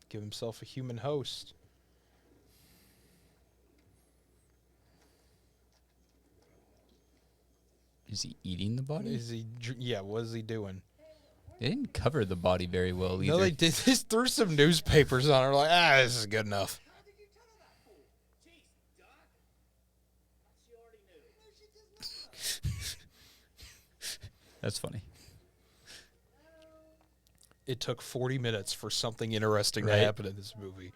Give himself a human host. Is he eating the body? Is he? Yeah. What is he doing? They didn't cover the body very well either. No, they did. They threw some newspapers on her. Like, this is good enough. How did you tell her that for? Jeez, Doc. She already knew. No, she does not. That's funny. it took 40 minutes for something interesting to Right. happen in this movie.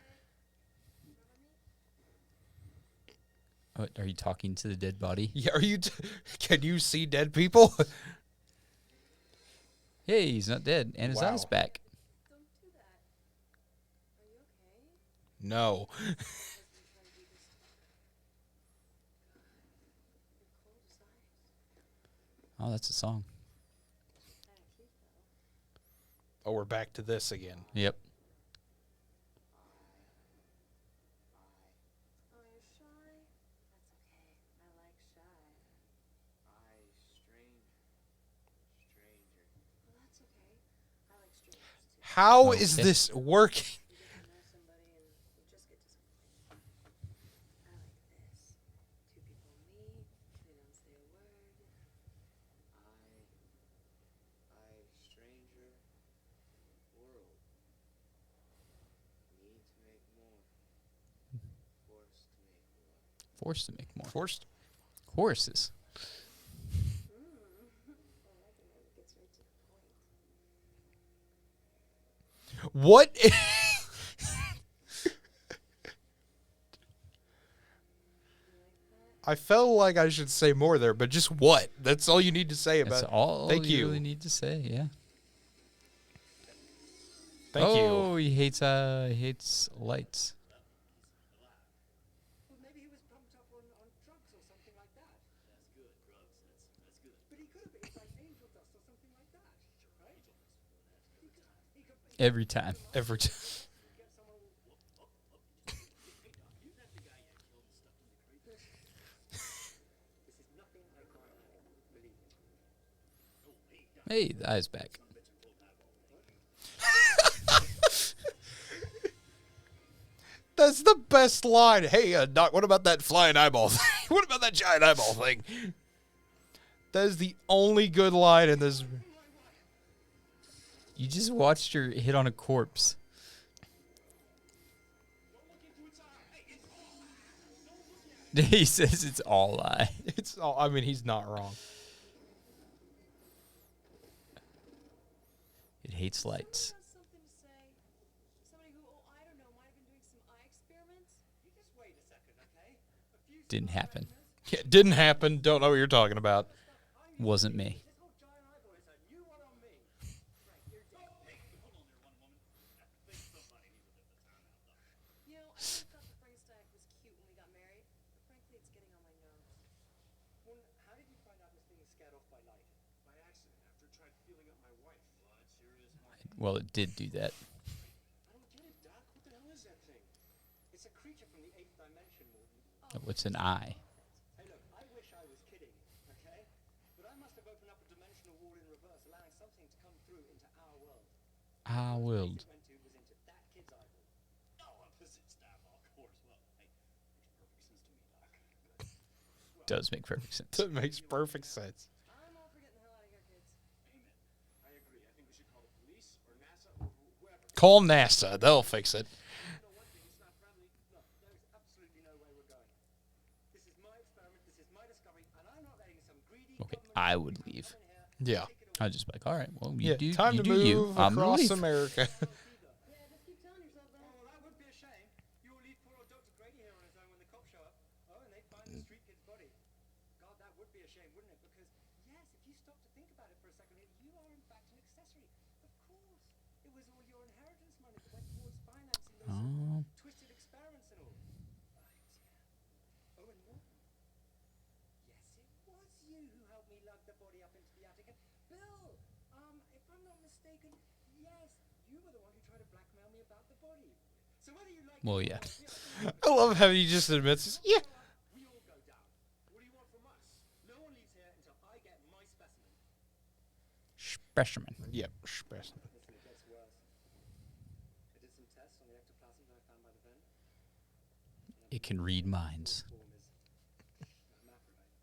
What, are you talking to the dead body? Yeah, are you? Can you see dead people? Hey, he's not dead, and his eye's Wow. back. Don't do that. Are you okay? No. Husband trying to do this. You're cold as ice. Oh, that's a song. Kinda cute though. Oh, we're back to this again. Yep. Oh, you're shy? That's okay. I like shy. Stranger. Well, that's okay. I like strangers too. How is Okay. this working? You get to know somebody and you just get disappointed. I like this. Two people meet, they don't say a word. Stranger. World. Need to make more. Forced to make more. Forced to make more. Forced. Horses. I like it when it gets right to the point. What? I felt like I should say more there, but just what? That's all you need to say about That's it. all Thank you you. really need to say, yeah. Thank Oh, you. he hates lights. Well, maybe he was pumped up on drugs or something like that. That's good, drugs. That's good. But he could have been. It's like angel dust or something like that, right? He could Every time. Every time. get someone. You that the guy you killed and stuffed in the crate? This is nothing like my life, believe me. Hey, the eye's back. That's the best line. Hey, Doc, what about that flying eyeball thing? What about that giant eyeball thing? That is the only good line in this. You just watched her hit on a corpse. He says it's all eye. It's all. I mean, he's not wrong. It hates lights. Someone has something to say. Somebody who, oh, I don't know, might have been doing some eye experiments. You just wait a second, okay? A few Didn't happen. Yeah, it didn't happen. Don't know what you're talking about. Wasn't me. this whole giant eyeball is a new one on me. Right, you're dead. You know, I really thought the Frankenstein was cute when we got married, but frankly, it's getting on my nerves. Well, how did you find out this thing is scared off by light? By accident, after I tried feeling up my wife. Well, it sure is hard. Well, it did do that. I don't get it, Doc. What the hell is that thing? It's a creature from the 8th dimension, Morton. What's an eye? Hey, look, I wish I was kidding, okay? But I must have opened up a dimensional wall in reverse, allowing something to come through into our world. Our world. It went to was into that kid's eyeball. Oh, opposite staff, of course. Well, hey, makes perfect sense to me, Doc. Does make perfect sense. That makes perfect sense. I'm all for getting the hell out of here, kids. Amen. I agree. I think we should call the police or NASA or whoever. Call NASA. They'll fix it. You know one thing, it's not friendly. Look, there is absolutely no way we're going. This is my experiment, this is my discovery, and I'm not letting some greedy Okay, government I would come in leave. here, Yeah. take it away. I'd just be like, all right, well, you Yeah. do, Time you to do move you. I'm gonna across leave. America. Yeah, just keep telling yourself that. Oh, that would be a shame. You will leave poor old Dr. Grady here on his own when the cops show up. Oh, and they find the street kid's body. God, that would be a shame, wouldn't it? Because, yes, if you stop to think about it for a second, you are in fact an accessory. Of course. It was all your inheritance money that went towards financing those twisted experiments and all. Right. Oh, and Morton. Yes, it was you who helped me lug the body up into the attic. And Bill, if I'm not mistaken, yes, you were the one who tried to blackmail me about the body. So whether you like Well, it or yeah. not, I love how he just admits, yeah. we all go down. What do you want from us? No one leaves here until I get my specimen. Specimen. Yep. Specimen. Listen, it gets worse. I did some tests on the ectoplasm that I found by the vent. It can read minds. Form is hermaphrodite.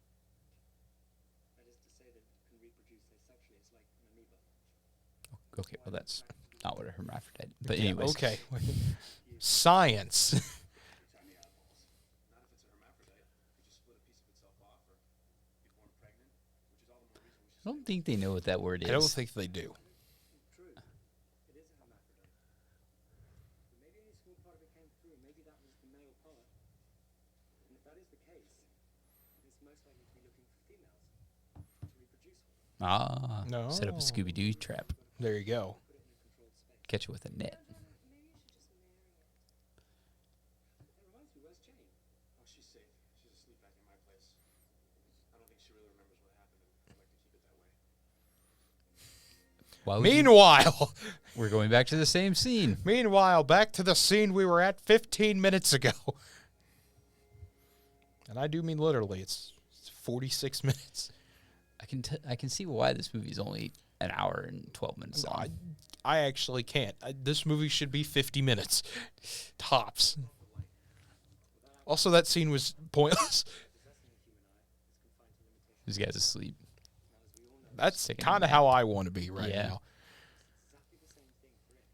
That is to say that it can reproduce asexually. It's like an amoeba. Okay, well, that's not what a hermaphrodite. But Yeah, anyways, okay. Science. Tiny eyeballs. Not if it's a hermaphrodite. You just split a piece of itself off or be born pregnant, which is all the more reason we should I don't think they know what that word is. I don't think they do. True. It is Ah, No. set up a Scooby-Doo trap. There you go. Catch it with a net. That reminds me, where's Jane? Oh, she's safe. She's asleep back in my place. I don't think she really remembers what happened, and I'd like to keep it that way. Why would you- Meanwhile, we're going back to the same scene. back to the scene we were at 15 minutes ago. And I do mean literally. It's 46 minutes. I can see why this movie is only an hour and 12 minutes No, long. I actually can't. This movie should be 50 minutes. Tops. Also, that scene was pointless. This guy's asleep. That's Taking a kind of nap. how I want to be right Yeah. now. Exactly the same thing for it.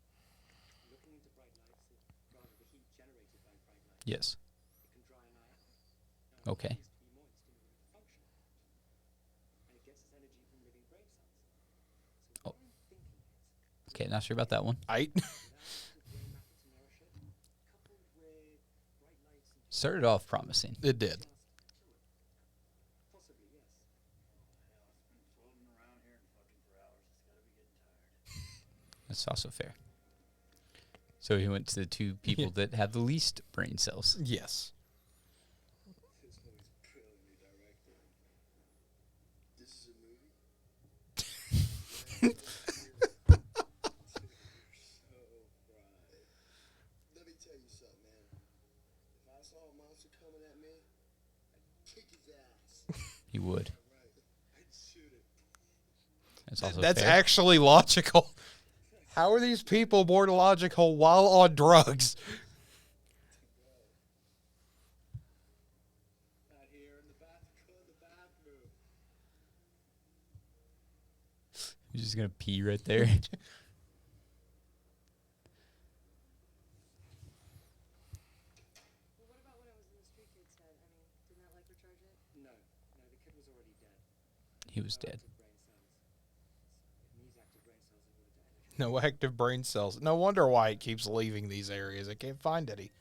Looking into bright lights, rather the heat generated by bright lights, Yes. it can dry an eye out. Okay. It needs to be moist in order to function. And it gets its energy from living brain cells. Oh. So what I'm thinking is, Okay, not sure about that one. I without the brain matter to nourish it, coupled with bright lights and Started off promising. it did. possibly, yes. Hell, it's been floating around here and fucking for hours. It's gotta be getting tired. That's also fair. So he went to the two people Yeah. that have the least brain cells. Yes. This movie's brilliantly directed. This is a movie? You're so fried. Let me tell you something, man. If I saw a monster coming at me, I'd kick his ass. He would. Right. I'd shoot it. That's also That's fair. actually logical. How are these people more logical while on drugs? Not here in the bathroom. Go in the bathroom. He's just gonna pee right there. Well, what about when it was in the street kid's head? I mean, didn't that like recharge it? No, the kid was already dead. He was dead. Active brain cells. It needs active brain cells in order to energy. No active brain cells. No wonder why it keeps leaving these areas. I can't find any.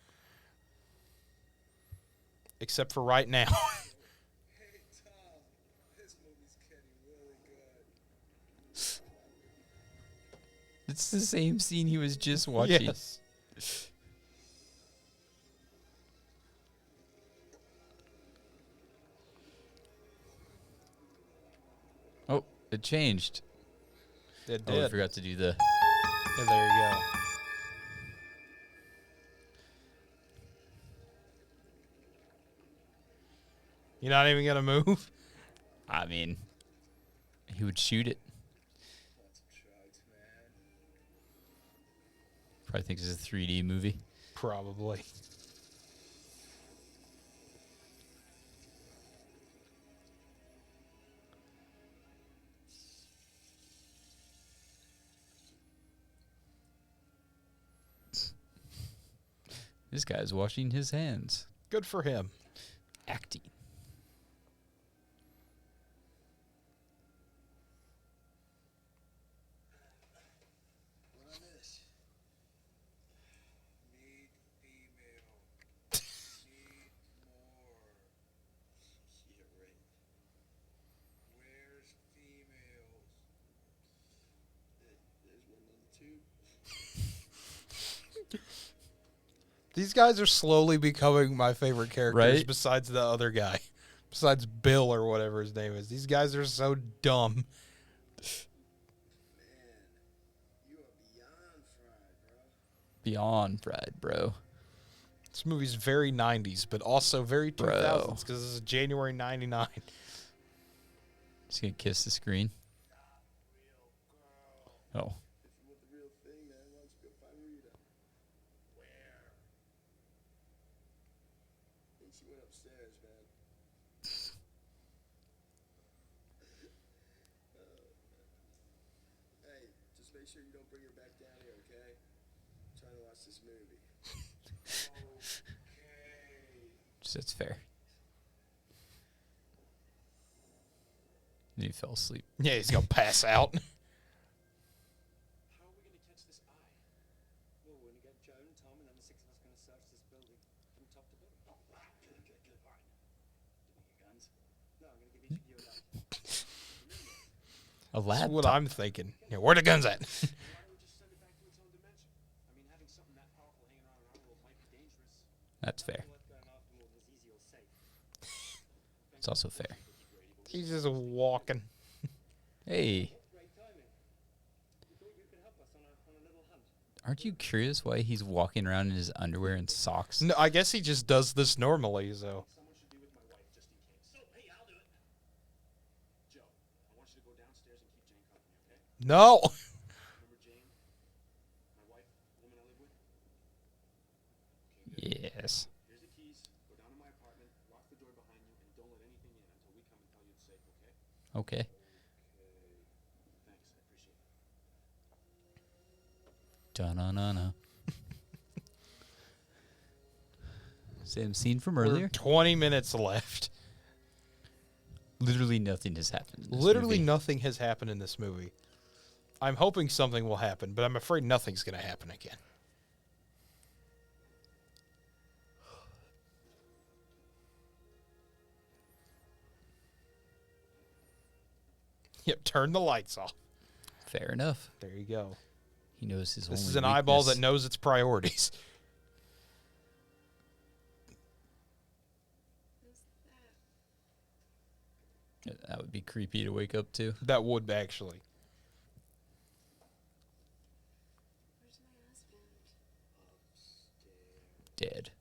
Except for right now. Hey, Tom. This movie's getting really good. It's the same scene he was just watching. Yes. Oh, it changed. It Oh, I did. forgot to do the. Yeah, there you go. You're not even gonna move? I mean, he would shoot it. Want some drugs, man? Probably thinks it's a 3D movie. Probably. This guy's washing his hands. Good for him. Acting. Run this. Need female. Need more. Yeah, right. Where's females? There's one on the tube. These guys are slowly becoming my favorite characters Right? besides the other guy. Besides Bill or whatever his name is. These guys are so dumb. Man, you are beyond fried, bro. Beyond fried, bro. This movie's very 90s, but also very 2000s Bro. because this is January 99. Just gonna kiss the screen. Oh. If you want the real thing, man, why don't you go find Rita? Where? I think she went upstairs, man. Hey, just make sure you don't bring her back down here, okay? I'm trying to watch this movie. Okay. Just that's fair. And he fell asleep. Yeah, he's going to pass out. How are we going to catch this eye? Well, we're going to get Joan, Tom, and then the six of us going to search this building from top to bottom. Good, good, good. Fine. Give me your guns. No, I'm going to give each of you a light. A That's what laptop. I'm thinking. Yeah, where the guns at? Why don't we just send it back to its own dimension? I mean, having something that powerful hanging around our world might be dangerous. That's fair. Like an optimal is easy or safe. It's also fair. He's just walking. Hey, Great timing. We thought you could help us on a little hunt. aren't you curious why he's walking around in his underwear and socks? No, I guess he just does this normally. So Someone should be with my wife just in case. So, hey, I'll do it. Joe, I want you to go downstairs and keep Jane company, okay? no. Remember Jane? My wife, the woman I live with? Okay, good. Yes. Here's the keys. Go down to my apartment, lock the door behind you, and don't let anything in until we come and tell you it's safe, okay? Okay. Thanks, I appreciate it. Da-na-na-na. Same scene from We're earlier. 20 minutes left. Literally nothing has happened. in this Literally movie. nothing has happened in this movie. I'm hoping something will happen, but I'm afraid nothing's going to happen again. Yep, turn the lights off. Fair enough. There you go. He knows his This only is an eyeball weakness. that knows its priorities. Who's that? That would be creepy to wake up to. That would actually. Where's my husband? Dead.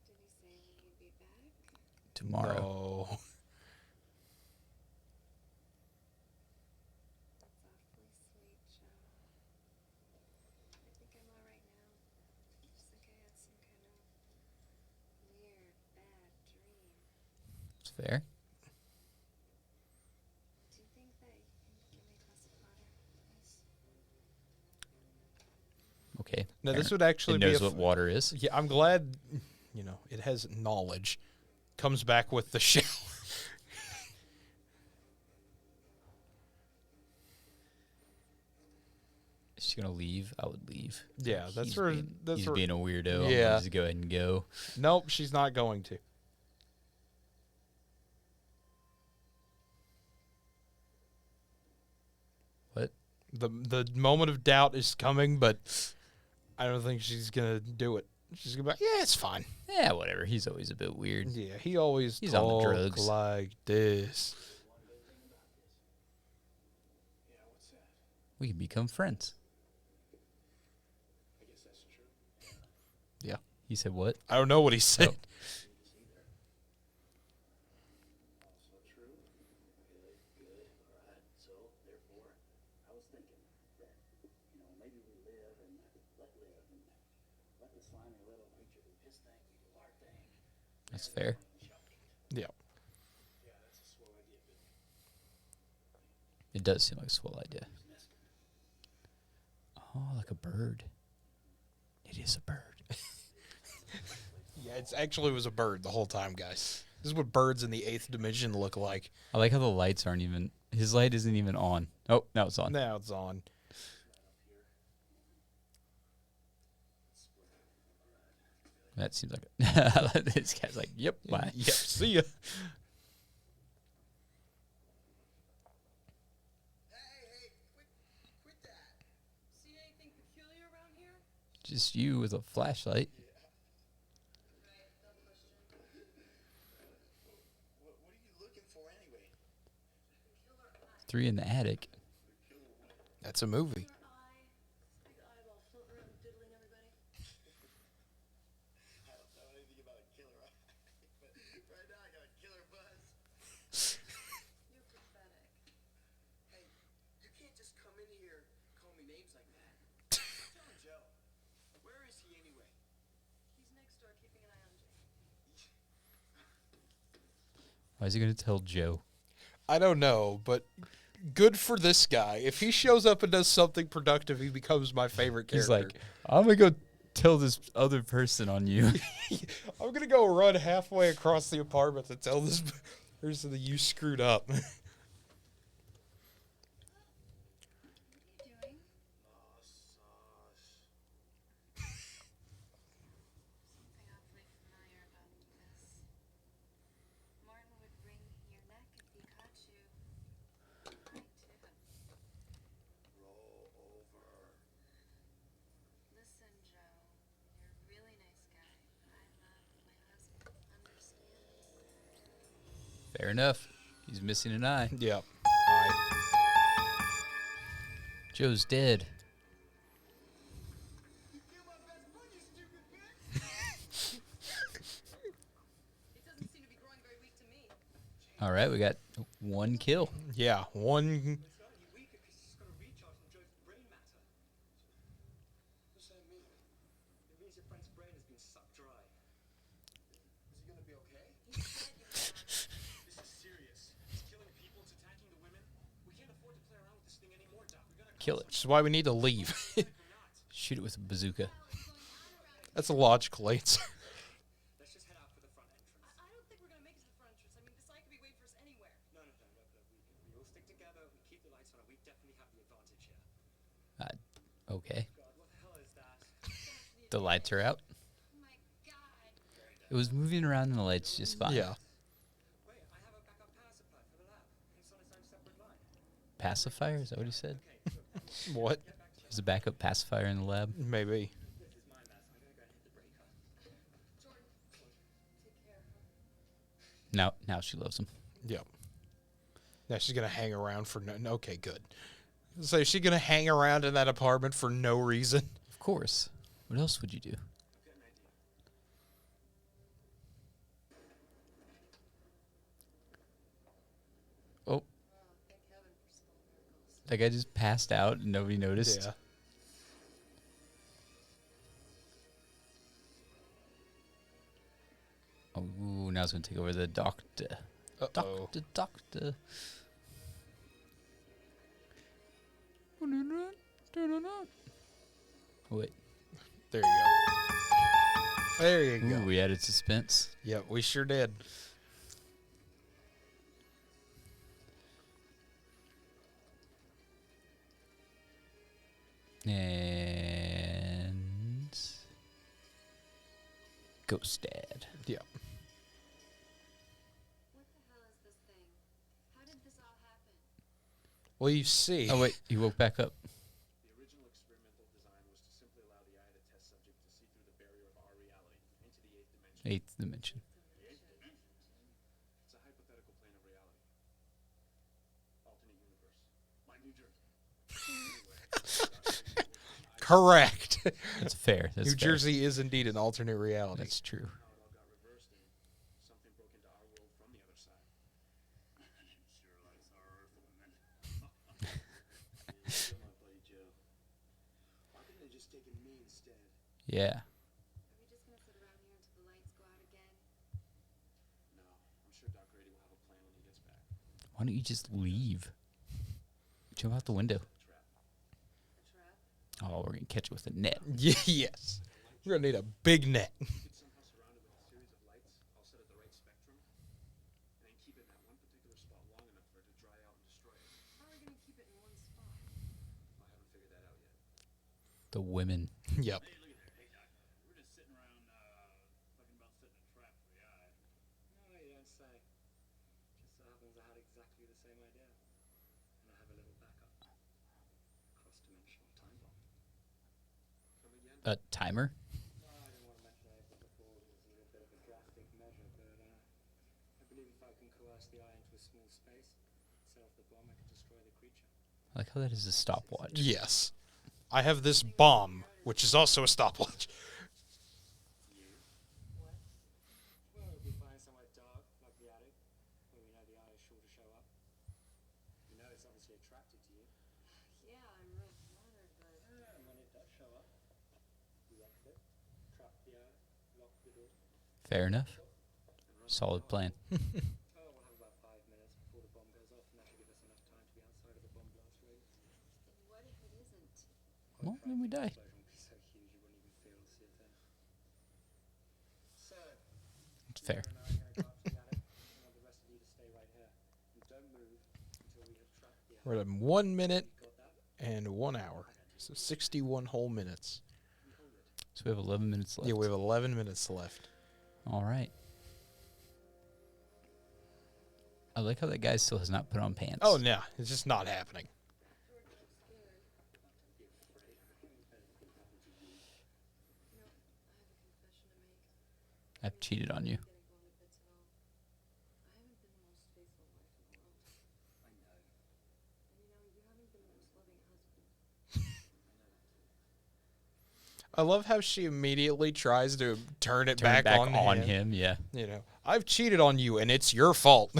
Did he say when he'd be back? Tomorrow. No. That's awfully sweet, Joe. I think I'm all right now. Just like I had some kind of weird, bad dream. It's fair. Do you think that you can give me a glass of water, please? Okay. No, fair this would enough. actually It be knows what water is. Yeah, I'm glad, it has knowledge. Comes back with the shower. Is she gonna leave? I would leave. Yeah, that's He's where being, that's he's where, being a weirdo. I'm Yeah. gonna just go ahead and go. Nope, she's not going to. What? The moment of doubt is coming, but I don't think she's gonna do it. She's gonna be like, yeah, it's fine. Yeah, whatever. He's always a bit weird. Yeah, he always He's on the talk drugs. like this. Yeah, what's that? We can become friends. I guess that's true. Yeah, He said what? I don't know what he said. Oh. Also true. Good, good. All right. So, therefore, I was thinking that, maybe we live and let live and let the slimy little creature do his thing, we do our thing. That's fair. Yeah, Yeah, that's a swell idea, but It does seem like a swell idea. Oh, like a bird. It is a bird. yeah. It's actually was a bird the whole time, guys. This is what birds in the 8th dimension look like. I like how the lights aren't even. His light isn't even on. Oh, now it's on. Now it's on. That seems like this guy's like, yep, bye. Yep. See ya. Hey, quit that. See anything peculiar around here? Just you with a flashlight. Right, dumb question. What are you looking for anyway? 3 in the attic. That's a movie. Killer eye. Big eyeball floating around diddling everybody. I don't know anything about a killer eye, but right now I got a killer buzz. You're pathetic. Hey, you can't just come in here and call me names like that. Tell Joe. Where is he anyway? He's next door keeping an eye on Jane. Why is he going to tell Joe? I don't know, but good for this guy. If he shows up and does something productive, he becomes my favorite character. He's like, I'm going to go tell this other person on you. I'm gonna go run halfway across the apartment to tell this person that you screwed up. What are you doing? Something awfully familiar about this. Martin would wring your neck if he caught you. Fair enough. He's missing an eye. Yep. Joe's dead. It doesn't seem to be growing very weak to me. All right, we got one kill. Yeah, one. It's not any weaker because he's got a recharge from Joe's brain matter. What's that mean? It means your friend's brain has been sucked dry. Is he gonna be okay? This is serious. It's killing people, it's attacking the women. We can't afford to play around with this thing anymore, Doc. We gotta Kill it. Which is why we need to leave. Shoot it with a bazooka. That's a logical answer. Let's just head out for the front entrance. I don't think we're gonna make it to the front entrance. I mean, this eye could be waiting for us anywhere. No. We all stick together, we keep the lights on, and we definitely have the advantage here. Okay. God, what the hell is that? The lights are out. Oh my god. It was moving around in the lights just fine. Yeah. Wait, I have a backup power supply for the lab. It's on its own separate line. Pacifier? Is that what he said? What? There's a backup pacifier in the lab. Maybe. This is my mess. I'm gonna go and hit the breaker. Jordan, take care, huh? Now she loves him. Yep. Now she's gonna hang around for no. Okay, good. So is she gonna hang around in that apartment for no reason? Of course. What else would you do? I've got an idea. Oh, Oh, thank heaven for small miracles. that guy just passed out and nobody noticed. Yeah. Oh, ooh, now it's gonna take over the doctor. Uh-oh. Doctor. Oh, wait. There you go. There you Ooh, go. we added suspense. Yep, we sure did. And Ghost Dad. Yep. What the hell is this thing? How did this all happen? Well, you see. Oh wait, he woke back up. The original experimental design was to simply allow the eye of the test subject to see through the barrier of our reality into the eighth dimension. Eighth dimension. It's a hypothetical plane of reality. Alternate universe. Like New Jersey. Correct. That's fair. That's New fair. Jersey is indeed an alternate reality. That's true. How it all got reversed and something broke into our world from the other side. Sure likes our Earth women. Still my buddy Joe. Why couldn't they just taken me instead? Yeah. Are we just gonna sit around here until the lights go out again? No, I'm sure Doc Grady will have a plan when he gets back. Why don't you just leave? Jump out the window. Trap. A trap? Oh, we're gonna catch it with a net. Yes. We're going to need a big net. You could somehow surround it with a series of lights, all set at the right spectrum, and then keep it in that one particular spot long enough for it to dry out and destroy it. How are we gonna keep it in one spot? I haven't figured that out yet. The women. Yep. Hey, look at there. Hey, Doc. We're just sitting around, talking about setting a trap for the eye. No, you don't say. Just so happens I had exactly the same idea. And I have a little backup. Cross-dimensional time bomb. Come again? A timer. No, I didn't want to mention anything before because it's a little bit of a drastic measure, but I believe if I can coerce the eye into a small space, set off the bomb, I can destroy the creature. I like how that is a stopwatch. Yes. I have this bomb, which is also a stopwatch. What? Well, if we find somewhere dark, like the attic, where we know the eye is sure to show up, you know it's obviously attracted to you. Yeah, I'm real flattered, but And when it does show up, we exit, trap the eye, lock the door. Fair enough. Solid plan. Oh, we'll have about 5 minutes before the bomb goes off, and that should give us enough time to be outside of the bomb blast radius. And what if it isn't? Well, then we die. The explosion would be so huge you wouldn't even feel the thing. So, It's fair. and I are going to go up to the attic. I want the rest of you to stay right here. And don't move until we have trapped the eye. We're at 1 minute Got that? and 1 hour. So 61 whole minutes. So we have 11 minutes left. Yeah, we have 11 minutes left. All right. I like how that guy still has not put on pants. Oh, no. It's just not happening. no, I have a confession to make. I've cheated on you. Getting boned bits at all. I haven't been the most I love how she immediately tries to turn it Turn back, back on him. Yeah. You know, I've cheated on you, and it's your fault.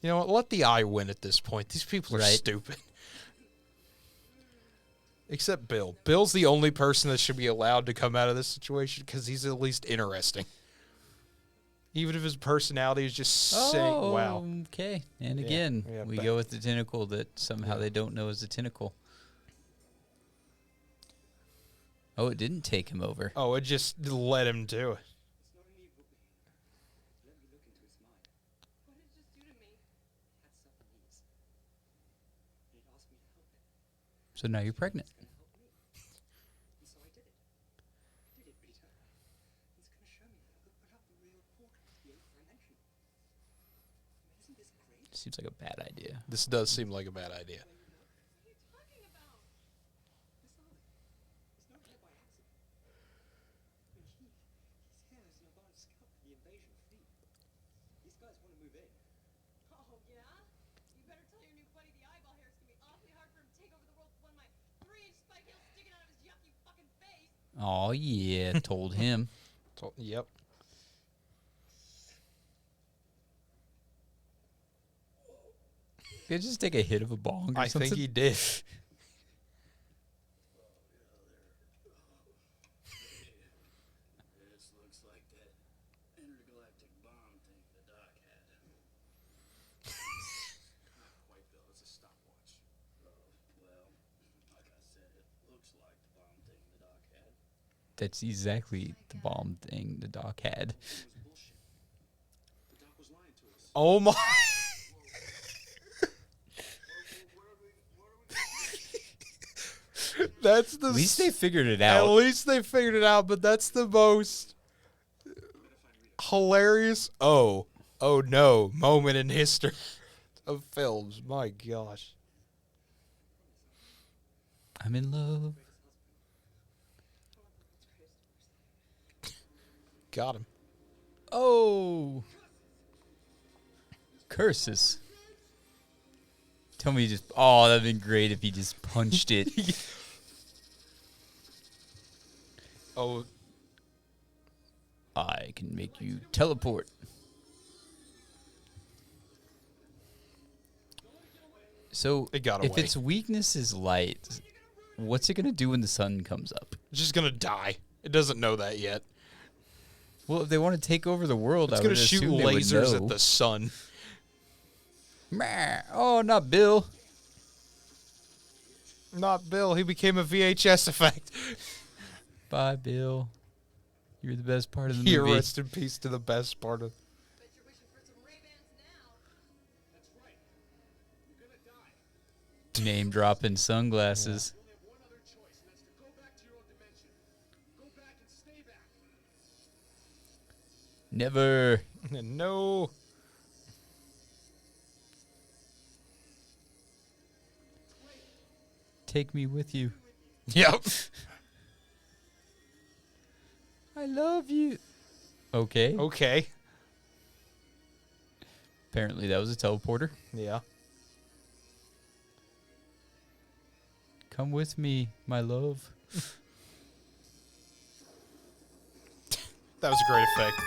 You know what? Let the eye win at this point. These people are Right. stupid. Except Bill. Bill's the only person that should be allowed to come out of this situation because he's at least interesting. Even if his personality is just saying, wow. Okay. And Yeah, again, yeah, we but- go with the tentacle that somehow they don't know is a tentacle. Oh, it didn't take him over. Oh, it just let him do it. It's not an evil being. Let me look into its mind. What did it just do to me? It had some needs. And it asked me to help it. So now you're pregnant. It's going to help me. And so I did it. Did it, Peter? It's going to show me how to open up the real portal to the 8th dimension. I mean, isn't this great? Seems like a bad idea. This does seem like a bad idea. What are you talking about? It's not. It's not here by accident. I mean, he's here as an advanced scout for the invasion fleet. These guys want to move in. Oh, yeah? You better tell your new buddy the eyeball hair is gonna be awfully hard for him to take over the world with one of my 3-inch spike heels sticking out of his yucky fucking face. Oh, yeah. Told him. Yep. Did he just take a hit of a bong or I something? think he did. This looks like that intergalactic bomb thing the doc had. Not quite, Bill. It's a stopwatch. Well, like I said, it looks like the bomb thing the doc had. That's exactly the bomb thing the doc had. It was bullshit. The doc was lying to us. Oh my. That's the. At least they figured it At out. least they figured it out, but that's the most hilarious. Oh no! Moment in history of films. My gosh. I'm in love. Got him. Oh. Curses. Tell me he just. Oh, that'd been great if he just punched it. Oh, I can make you teleport. So, It got if away. its weakness is light, what's it going to do when the sun comes up? it's just gonna die. It doesn't know that yet. Well, if they want to take over the world, It's I gonna would shoot assume they would lasers know. at the sun. Meh. Oh, not Bill. Not Bill. He became a VHS effect. Bye, Bill. You're the best part of the Here, movie. rest in peace to the best part of. Bet you're wishing for some Ray-Bans now. That's right. You're going to die. Name dropping sunglasses. You only have one other choice, and that's to go back to your own dimension. Go back and stay back. Never. No. Take me with you. Yep. I love you. Okay. Okay. Apparently that was a teleporter. Yeah. Come with me, my love. That was a great effect.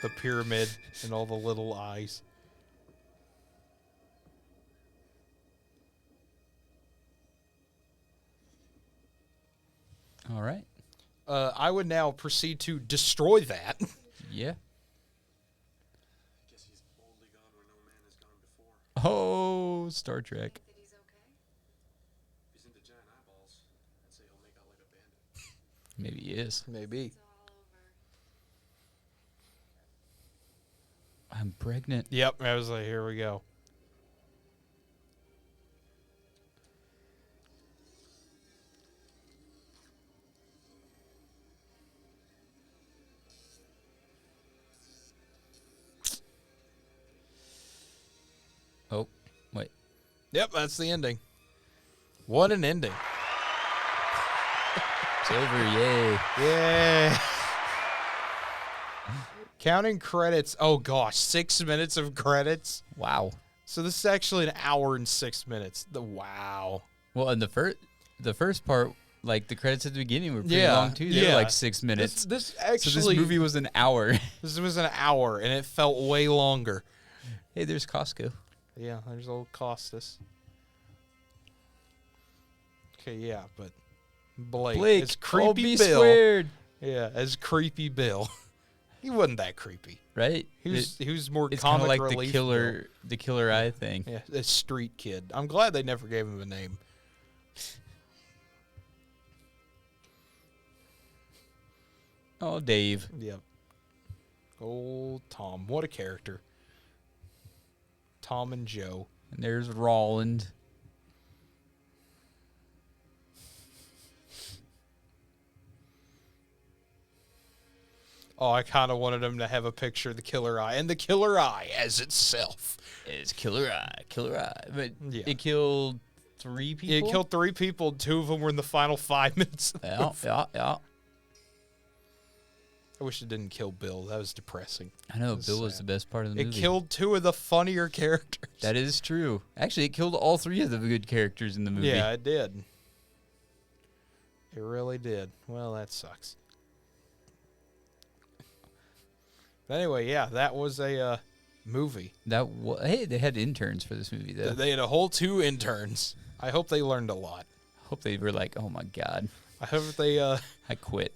The pyramid and all the little eyes. All right. I would now proceed to destroy that. Yeah. Guess he's boldly gone where no man has gone before. Oh, Star Trek. Think that he's okay? If he's into giant eyeballs, I'd say he'll make out like a bandit. Maybe he is. Maybe. It's all over. I'm pregnant. Yep. I was like, here we go. Oh, wait. Yep, that's the ending. What an ending. It's over. Yay. Yeah. Counting credits. Oh gosh, 6 minutes of credits. Wow. So this is actually an hour and 6 minutes. Wow. Well, and the first part, like the credits at the beginning were pretty Yeah, long too. They were like 6 minutes. This actually. So this movie was an hour. This was an hour, and it felt way longer. Hey, there's Costco. Yeah, there's old Costas. Okay, yeah, but Blake as oh, creepy be Bill. squared. Yeah, as creepy Bill. He wasn't that creepy. Right? He was more It's kind comic of like relief the killer eye thing. Bill. Yeah, a street kid. I'm glad they never gave him a name. Oh, Dave. Yep. Old Tom. What a character. Tom and Joe. And there's Roland. Oh, I kind of wanted him to have a picture of the killer eye, and the killer eye as itself. It's killer eye. But Yeah. it killed 3 people. It killed 3 people. 2 of them were in the final 5 minutes. Of the movie. Yeah. I wish it didn't kill Bill. That was depressing. I know, That's Bill was sad. the best part of the It movie. killed 2 of the funnier characters. That is true. Actually, it killed all 3 of the good characters in the movie. Yeah, it did. It really did. Well, that sucks. But anyway, yeah, that was a movie. Hey, they had interns for this movie, though. They had a whole 2 interns. I hope they learned a lot. Hope they were like, oh my god, I hope they I quit.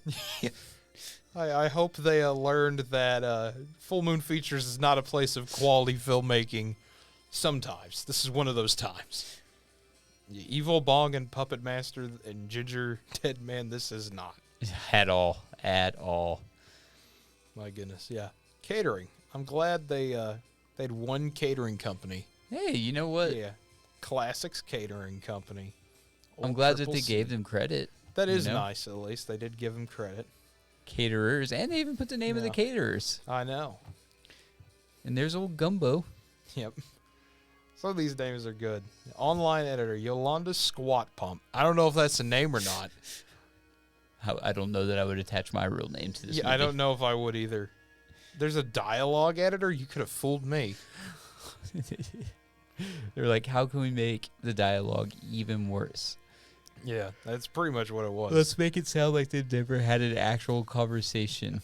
I hope they learned that Full Moon Features is not a place of quality filmmaking. Sometimes this is one of those times. Evil Bong and Puppet Master and Ginger Dead Man. This is not. At all. My goodness, yeah. Catering. I'm glad they had one catering company. Hey, you know what? Yeah, Classics Catering Company. I'm Old glad that Triple they C. gave them credit. That is you know? nice. At least they did give them credit. Caterers, and they even put the name of the Yeah. caterers. I know. And there's old Gumbo. Yep. Some of these names are good. Online editor Yolanda Squat Pump. I don't know if that's a name or not. I don't know that I would attach my real name to this Yeah, movie. I don't know if I would either. There's a dialogue editor. You could have fooled me. They're like, how can we make the dialogue even worse? Yeah, that's pretty much what it was. Let's make it sound like they've never had an actual conversation.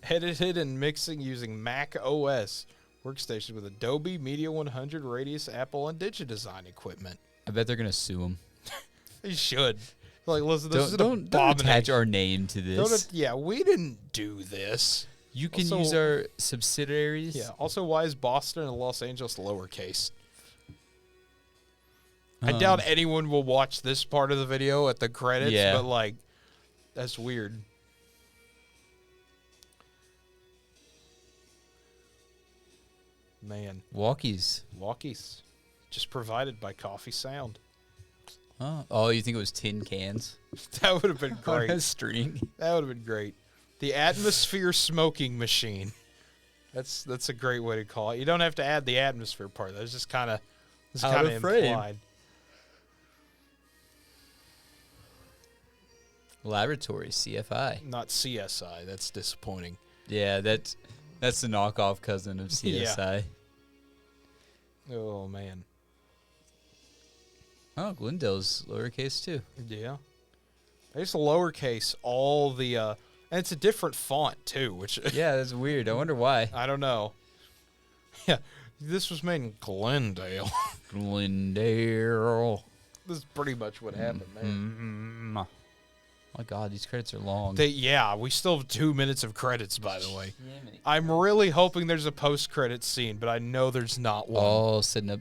Edited and mixing using Mac OS workstation with Adobe Media 100 Radius, Apple, and DigiDesign equipment. I bet they're gonna sue them. You should. Like, listen, this is an Don't attach abomination. our name to this. Yeah, we didn't do this. You can Also- use our subsidiaries. Yeah. Also, why is Boston and Los Angeles lowercase? I doubt anyone will watch this part of the video at the credits, Yeah. but like, that's weird. Man, Walkies. walkies just provided by Coffee Sound. Oh, you think it was tin cans That would have been on great. a string? That would have been great. The atmosphere smoking machine. That's a great way to call it. You don't have to add the atmosphere part. That's just kind of Out of frame. implied. Laboratory CFI. Not CSI. That's disappointing. Yeah, that's the knockoff cousin of Yeah. CSI. Oh man. Oh, Glendale's lowercase too. Yeah. There's lowercase all the and it's a different font too, which Yeah, that's weird. I wonder why. I don't know. Yeah. This was made in Glendale. Glendale. This is pretty much what happened there. Mm. My God, these credits are long. Yeah, we still have 2 minutes of credits, by the way. I'm really hoping there's a post-credit scene, but I know there's not one. Oh, setting up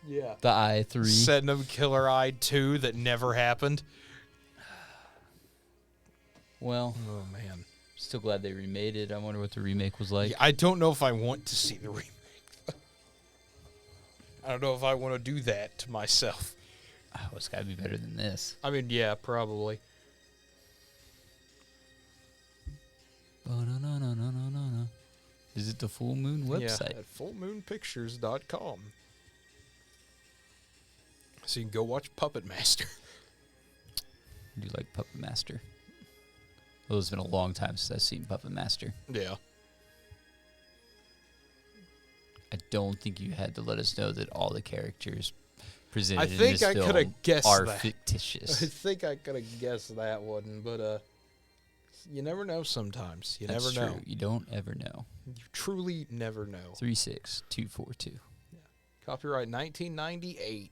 Yeah. the I3. Setting up Killer Eye 2 that never happened. Well, Oh, man. still glad they remade it. I wonder what the remake was like. Yeah, I don't know if I want to see the remake. I don't know if I want to do that to myself. Oh, it's got to be better than this. I mean, yeah, probably. Ba-na-na-na-na-na-na. Is it the Full Moon website? Yeah, at fullmoonpictures.com. So you can go watch Puppet Master. I do like Puppet Master. Well, it's been a long time since I've seen Puppet Master. Yeah. I don't think you had to let us know that all the characters presented I in think this I could film have guessed are that. I fictitious. think I could have guessed that one, but you never know sometimes. You That's never true. know. You don't ever know. You truly never know. 36242. Copyright 1998.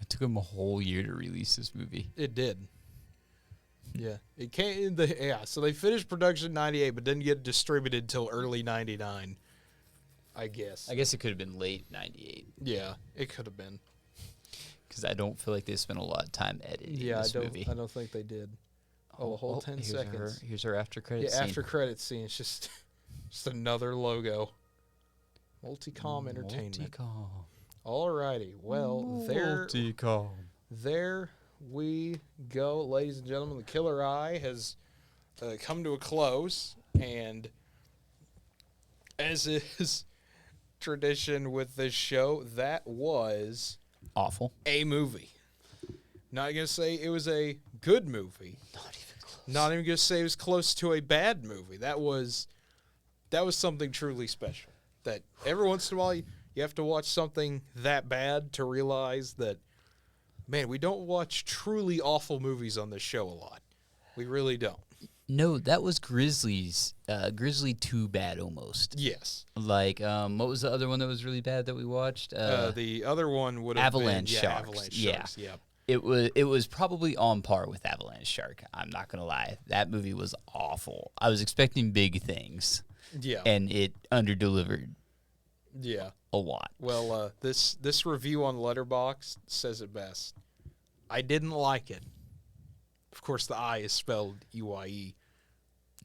It took them a whole year to release this movie. It did. Yeah. It came so they finished production in 98 but didn't get distributed till early 99. I guess. I guess it could have been late 98 Yeah, it could have been. because I don't feel like they spent a lot of time editing Yeah, this movie. I don't think they did. Oh, a whole 10 here's seconds. Here's our after credit Yeah, scene. after credits scene, it's just another logo. Multicom Entertainment. Multicom. Alrighty. Well, there we go, ladies and gentlemen. The Killer Eye has come to a close, and as is tradition with this show, that was Awful. a movie. Not gonna say it was a good movie. Not even close. Not even gonna say it was close to a bad movie. That was something truly special. That every once in a while you have to watch something that bad to realize that, man, we don't watch truly awful movies on this show a lot. We really don't. No, that was Grizzly's. Grizzly 2 bad almost. Yes. Like, what was the other one that was really bad that we watched? The other one would have Avalanche been Sharks. Avalanche Yeah. Sharks. Yep. It was probably on par with Avalanche Shark. I'm not gonna lie, that movie was awful. I was expecting big things, Yeah. and it underdelivered Yeah. a lot. Well, this review on Letterboxd says it best. I didn't like it. Of course, the I is spelled EYE.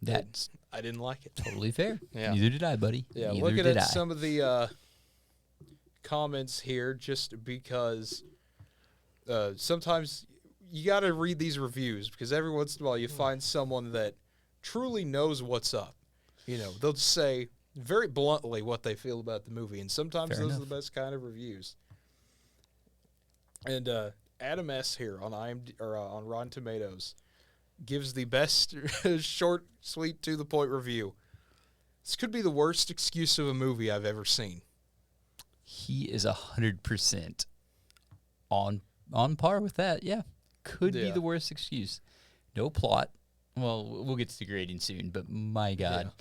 That's I didn't like it. totally fair. Yeah. Neither did I, buddy. Yeah, Neither looking did at I. some of the comments here, just because sometimes you got to read these reviews because every once in a while you find someone that truly knows what's up. You know, they'll just say very bluntly what they feel about the movie, and sometimes Fair those enough. are the best kind of reviews. And Adam S. here on on Rotten Tomatoes gives the best short, sweet, to the point review. This could be the worst excuse of a movie I've ever seen. He is 100% on par with that. Yeah, could be Yeah. the worst excuse. No plot. Well, we'll get to the grading soon, but my God,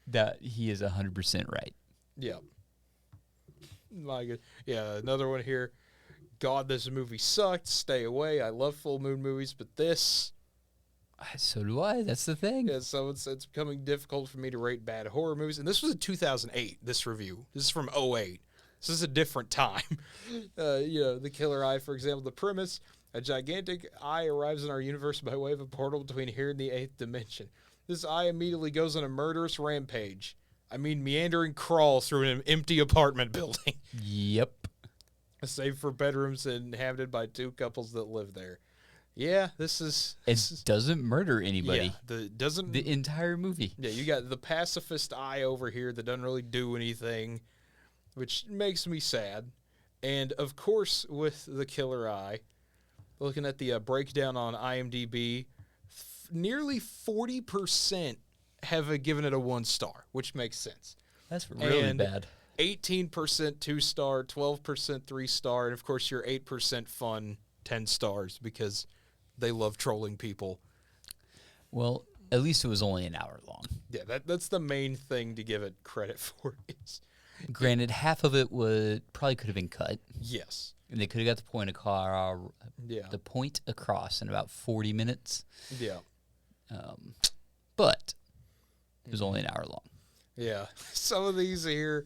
that he is 100% right. Yeah. My good. Yeah, another one here. God, this movie sucked. Stay away. I love full moon movies, but this, So do I. That's the thing. yeah, someone said it's becoming difficult for me to rate bad horror movies. And this was in 2008, this review. This is from 08. This is a different time. The Killer Eye, for example, the premise: a gigantic eye arrives in our universe by way of a portal between here and the 8th dimension. This eye immediately goes on a murderous rampage. I mean, meandering crawl through an empty apartment building. Yep. Save for bedrooms inhabited by two couples that live there. Yeah, this is Doesn't murder anybody. yeah, The entire movie. yeah, you got the pacifist eye over here that doesn't really do anything, which makes me sad. And of course, with the Killer Eye, looking at the breakdown on IMDb, nearly 40% have given it a 1 star, which makes sense. That's really And bad. 18% 2 star, 12% 3 star, and of course your 8% fun 10 stars because they love trolling people. Well, at least it was only an hour long. Yeah, that's the main thing to give it credit for. Is Granted, half of it probably could have been cut, yes, and they could have got yeah, the point across in about 40 minutes. yeah, But it was only an hour long. yeah. Some of these here,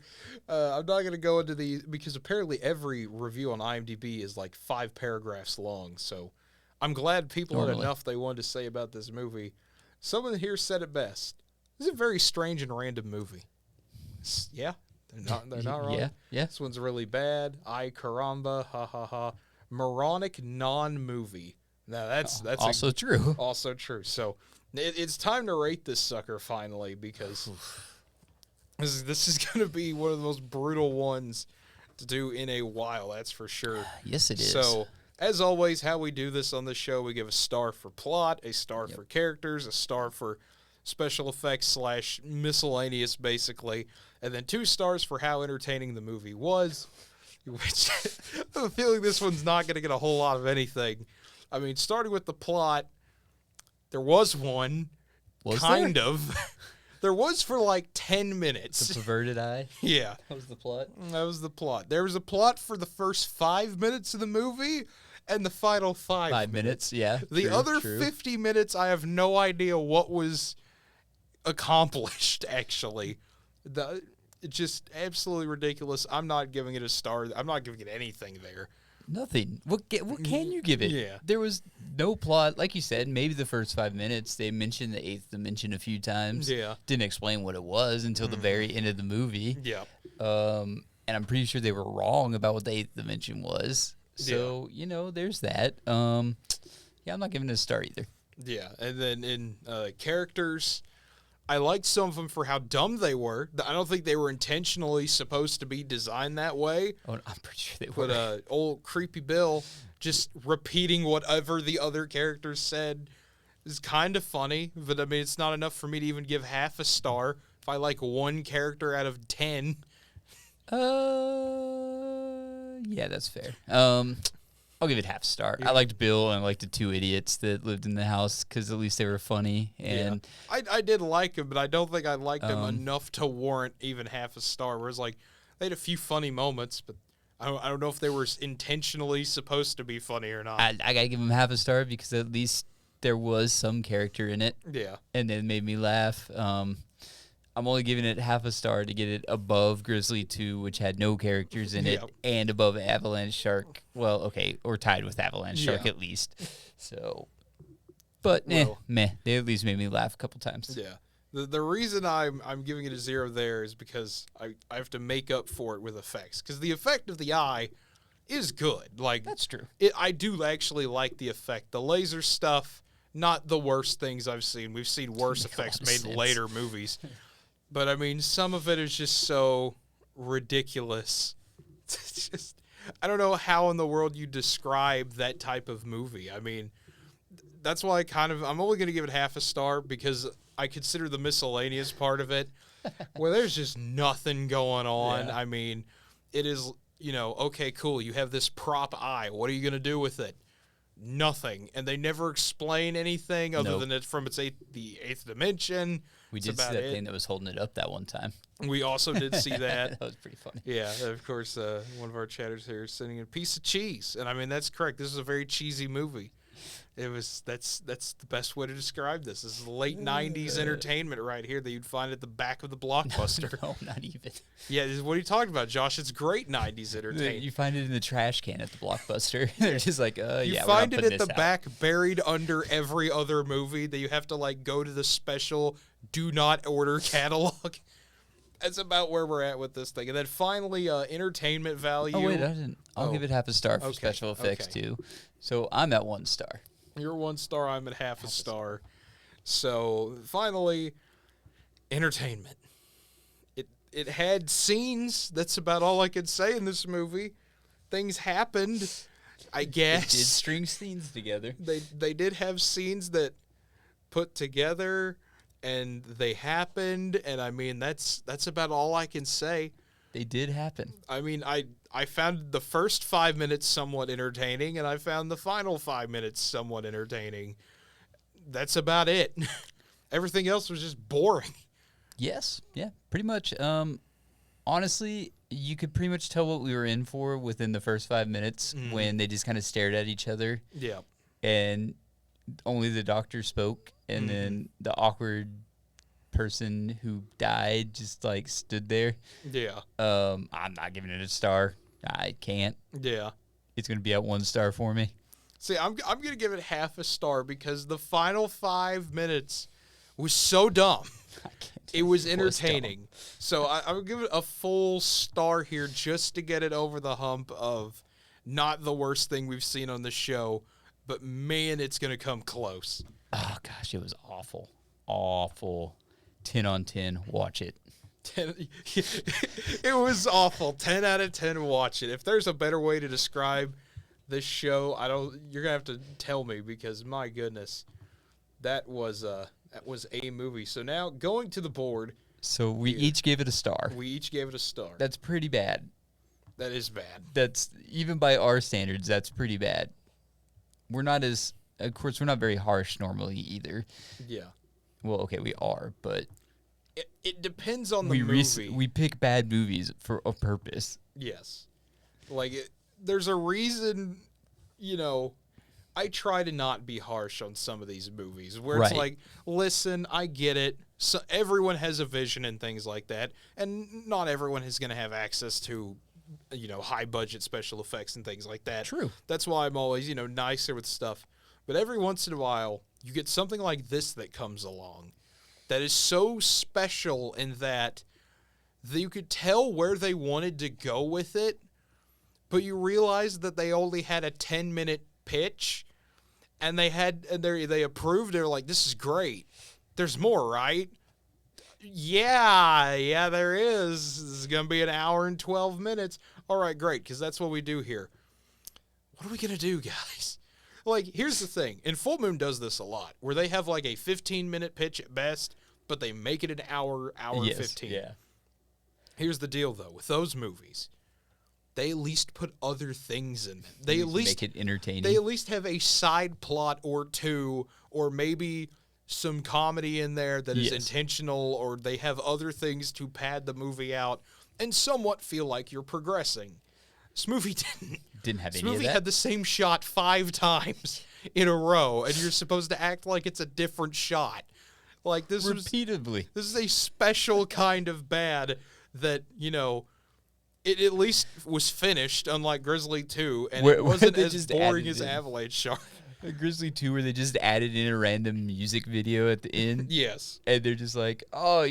I'm not gonna go into these because apparently every review on IMDb is like 5 paragraphs long. So I'm glad people had Normally. enough they wanted to say about this movie. Someone here said it best. This is a very strange and random movie. Yeah, they're not wrong. Yeah. This one's really bad. Ay caramba, ha ha ha. Moronic non-movie. Now that's Also true. also true. So it's time to rate this sucker finally because this is going to be one of the most brutal ones to do in a while. That's for sure. Yes, it is. So as always, how we do this on the show, we give a star for plot, a star for characters, a star for special effects / miscellaneous, basically, And then 2 stars for how entertaining the movie was, which I have a feeling this one's not going to get a whole lot of anything. I mean, starting with the plot, there was one, Was kind there? of. There was for like 10 minutes. The perverted eye. Yeah. That was the plot. That was the plot. There was a plot for the first 5 minutes of the movie and the final 5 5 minutes, yeah. The true, other true. 50 minutes, I have no idea what was accomplished, actually. It's just absolutely ridiculous. I'm not giving it a star. I'm not giving it anything there. Nothing. What can you give it? Yeah. There was no plot. Like you said, maybe the first 5 minutes, they mentioned the 8th dimension a few times. Yeah. Didn't explain what it was until the very end of the movie. Yeah. And I'm pretty sure they were wrong about what the 8th dimension was. So, there's that. Yeah, I'm not giving it a star either. Yeah. And then in characters, I liked some of them for how dumb they were. I don't think they were intentionally supposed to be designed that way. Oh, I'm pretty sure they were. But old creepy Bill just repeating whatever the other characters said is kind of funny. But I mean, it's not enough for me to even give half a star. If I like one character out of 10, Yeah, that's fair. I'll give it half a star. I liked Bill and I liked the 2 idiots that lived in the house because at least they were funny. And I did like him, but I don't think I liked him enough to warrant even half a star. Whereas like they had a few funny moments, but I don't know if they were intentionally supposed to be funny or not. I gotta give him half a star because at least there was some character in it. Yeah. And it made me laugh. I'm only giving it half a star to get it above Grizzly 2, which had no characters in it, Yep. and above Avalanche Shark. Well, okay, or tied with Avalanche Shark Yeah. at least. So, but Well- meh. They at least made me laugh a couple times. Yeah. The reason I'm giving it a 0 there is because I have to make up for it with effects. Because the effect of the eye is good. Like That's true. I do actually like the effect. The laser stuff, not the worst things I've seen. We've seen worse Make a lot effects of made in sense. later movies. But I mean, some of it is just so ridiculous. It's just, I don't know how in the world you describe that type of movie. I mean, that's why I'm only going to give it half a star because I consider the miscellaneous part of it where there's just nothing going on. Yeah. I mean, it is, okay, cool. You have this prop eye. What are you going to do with it? Nothing. And they never explain anything other Nope. than it's from the 8th dimension. We That's did see about that it. thing that was holding it up that one time. We also did see that. That was pretty funny. Yeah, of course, one of our chatters here is sending a piece of cheese. And I mean, that's correct. This is a very cheesy movie. That's the best way to describe this. This is late 90s entertainment right here that you'd find at the back of the Blockbuster. No, not even. Yeah, this is what are you talking about, Josh? It's great 90s entertainment. You find it in the trash can at the Blockbuster. They're just like, You yeah, find we're it not at putting the this out. back, buried under every other movie that you have to like go to the special do not order catalog. That's about where we're at with this thing. And then finally, entertainment value. Oh wait, I didn't. I'll Oh. give it half a star for Okay, special effects okay. too. So I'm at 1 star. You're 1 star. I'm at half a star. So finally, entertainment. It had scenes. That's about all I could say in this movie. Things happened, I guess. It did string scenes together. They did have scenes that put together, and they happened. And I mean, that's about all I can say. They did happen. I mean, I found the first 5 minutes somewhat entertaining, and I found the final 5 minutes somewhat entertaining. That's about it. Everything else was just boring. Yes, yeah, pretty much. Honestly, you could pretty much tell what we were in for within the first 5 minutes when they just kind of stared at each other Yeah. and only the doctor spoke, and then the awkward person who died just like stood there. Yeah. I'm not giving it a star. I can't. Yeah. It's gonna be at 1 star for me. See, I'm gonna give it half a star because the final 5 minutes was so dumb. I can't. It was dumb. entertaining. So I would give it a full star here just to get it over the hump of not the worst thing we've seen on the show, but man, it's gonna come close. Oh gosh, it was awful. Awful. 10 on 10. Watch it. 10, it was awful. 10 out of 10. Watch it. If there's a better way to describe this show, you're gonna have to tell me because my goodness, that was a movie. So now going to the board. So we Here. each gave it a star. We each gave it a star. That's pretty bad. That is bad. That's even by our standards, that's pretty bad. We're not as, of course, we're not very harsh normally either. Yeah. Well, okay, we are, but It depends on the movie. we pick bad movies for a purpose. Yes. Like, there's a reason, I try to not be harsh on some of these movies where it's Right. like, listen, I get it. So everyone has a vision and things like that, and not everyone is going to have access to, high budget special effects and things like that. True. That's why I'm always, nicer with stuff. But every once in a while, you get something like this that comes along that is so special in that you could tell where they wanted to go with it, but you realize that they only had a 10-minute pitch, and they approved. They're like, "This is great. There's more, right?" Yeah, there is. This is gonna be an hour and 12 minutes. All right, great, because that's what we do here. What are we gonna do, guys? Like, here's the thing. And Full Moon does this a lot, where they have like a 15-minute pitch at best, but they make it an hour and 15. Yeah. Here's the deal, though. With those movies, they at least put other things in them. They at least make it entertaining. They at least have a side plot or two, or maybe some comedy in there that is Yes. intentional, or they have other things to pad the movie out and somewhat feel like you're progressing. This movie Didn't have This any of movie that. had the same shot 5 times in a row, and you're supposed to act like it's a different shot. Like, this Repeatedly. this is a special kind of bad that, it at least was finished, unlike Grizzly 2, and Where it wasn't they as just boring added as in. Avalanche Shark. Grizzly 2 where they just added in a random music video at the end. Yes. And they're just like, oh,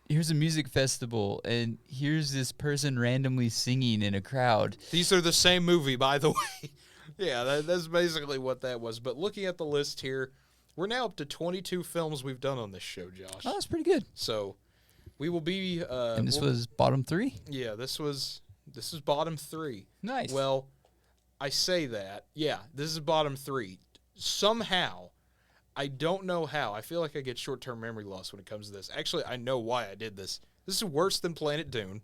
here's a music festival, and here's this person randomly singing in a crowd. These are the same movie, by the way. Yeah, that's basically what that was. But looking at the list here, we're now up to 22 films we've done on this show, Josh. Oh, that's pretty good. So we will be... And this was bottom 3? Yeah, this was bottom 3. Nice. Well, I say that. Yeah, this is bottom 3. Somehow, I don't know how. I feel like I get short-term memory loss when it comes to this. Actually, I know why I did this. This is worse than Planet Dune.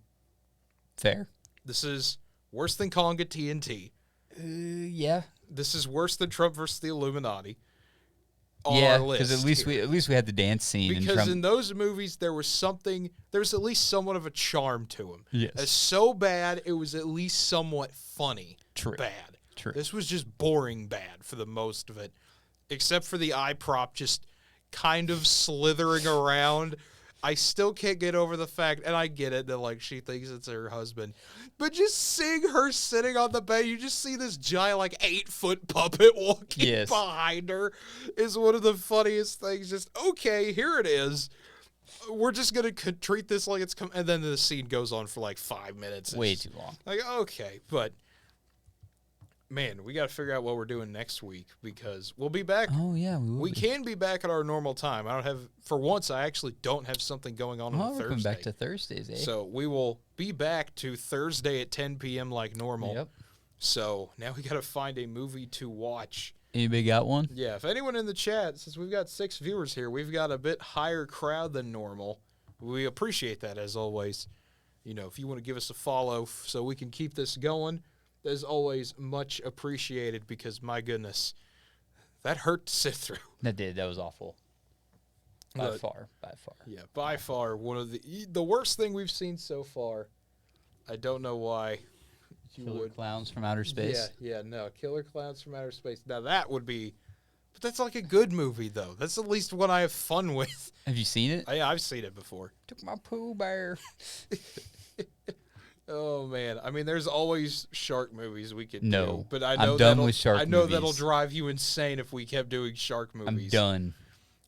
Fair. This is worse than Conga TNT. Yeah. This is worse than Trump versus the Illuminati. On Yeah, our list because at least here. we had the dance scene. and Because Trump, in those movies, there was at least somewhat of a charm to them. Yes. It's so bad, it was at least somewhat funny. True. Bad. True. This was just boring bad for the most of it, except for the eye prop just kind of slithering around. I still can't get over the fact, and I get it, that, like, she thinks it's her husband. But just seeing her sitting on the bed, you just see this giant, like, 8-foot puppet walking Yes. behind her is one of the funniest things. Just, okay, here it is. We're just going to treat this like it's... and then the scene goes on for, like, 5 minutes. It's way just too long. like, okay, but... Man, we got to figure out what we're doing next week, because we'll be back. Oh, yeah. We can be back at our normal time. I don't have, for once, I actually don't have something going on Oh, a we're Thursday. coming back to Thursdays, eh? So we will be back to Thursday at 10 p.m. like normal. Yep. So now we got to find a movie to watch. Anybody got one? Yeah, if anyone in the chat, since we've got 6 viewers here, we've got a bit higher crowd than normal. We appreciate that, as always. If you want to give us a follow so we can keep this going, that is always much appreciated, because, my goodness, that hurt to sit through. That did. That was awful. By But- far. Yeah, by far one of the worst thing we've seen so far. I don't know why you Killer would. Clowns from Outer Space. Yeah, no, Killer Clowns from Outer Space. Now that would be, but that's like a good movie though. That's at least one I have fun with. Have you seen it? I've seen it before. Took my Pooh Bear. Oh man, I mean, there's always shark movies we could No, do, but I I'm know done that'll- with shark I know that'll movies. drive you insane if we kept doing shark I'm movies. done.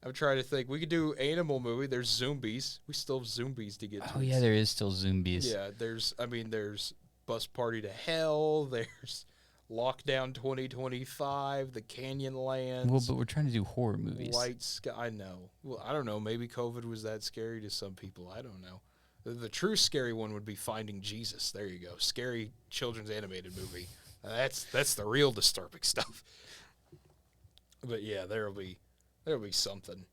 I'm trying to think. We could do animal movie. There's zombies. We still have zombies to get to. Oh, yeah, there is still zombies. Yeah, there's Bus Party to Hell, there's Lockdown 2025, The Canyonlands, Well, but we're trying to do horror movies. White Sky. I know. Well, I don't know. Maybe COVID was that scary to some people. I don't know. The true scary one would be Finding Jesus. There you go. Scary children's animated movie. That's the real disturbing stuff. But yeah, there'll be something.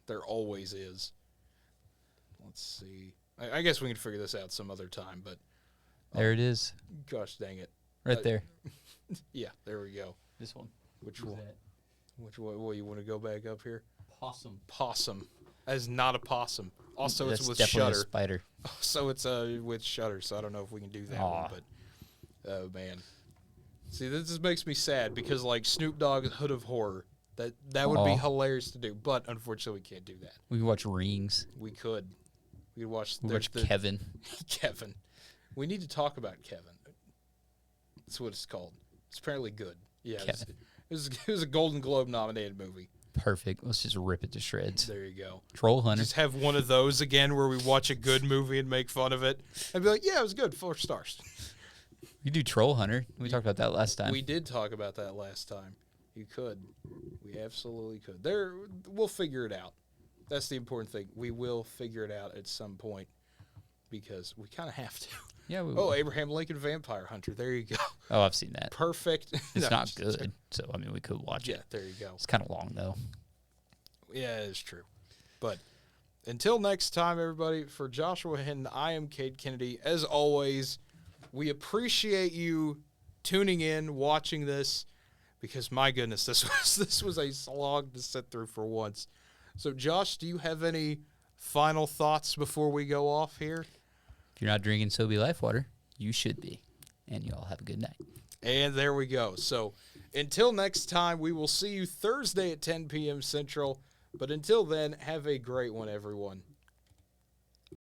There always is. Let's see. I guess we can figure this out some other time, but There it is. gosh dang it. Right there. Yeah, there we go. This one. Which Who's one? that? Which one? Well, you want to go back up here? Possum. Possum. That is not a possum. Also, That's it's with definitely a Shutter. spider. So it's with Shutter. So I don't know if we can do that Aw. one, but oh man. See, this just makes me sad because like Snoop Dogg's Hood of Horror, that would be Aw. hilarious to do, but unfortunately we can't do that. We can watch Rings. We could. We could watch. We there's watch Kevin. Kevin. We need to talk about Kevin. That's what it's called. It's apparently good. Yeah, Kevin. It was a Golden Globe nominated movie. Perfect. Let's just rip it to shreds. There you go. Troll Hunter. Just have one of those again where we watch a good movie and make fun of it. And be like, yeah, it was good. 4 stars. You do Troll Hunter. We talked about that last time. We did talk about that last time. You could. We absolutely could. We'll figure it out. That's the important thing. We will figure it out at some point because we kind of have to. Yeah, we Oh, will. Abraham Lincoln Vampire Hunter. There you go. Oh, I've seen that. Perfect. It's No, not just- good. So, I mean, we could watch Yeah, it. there you go. It's kind of long, though. Yeah, it's true. But until next time, everybody, for Joshua Hinton, I am Cade Kennedy. As always, we appreciate you tuning in, watching this, because my goodness, this was a slog to sit through for once. So, Josh, do you have any final thoughts before we go off here? If you're not drinking Sobe Life Water, you should be. And you all have a good night. And there we go. So, until next time, we will see you Thursday at 10 p.m. Central. But until then, have a great one, everyone.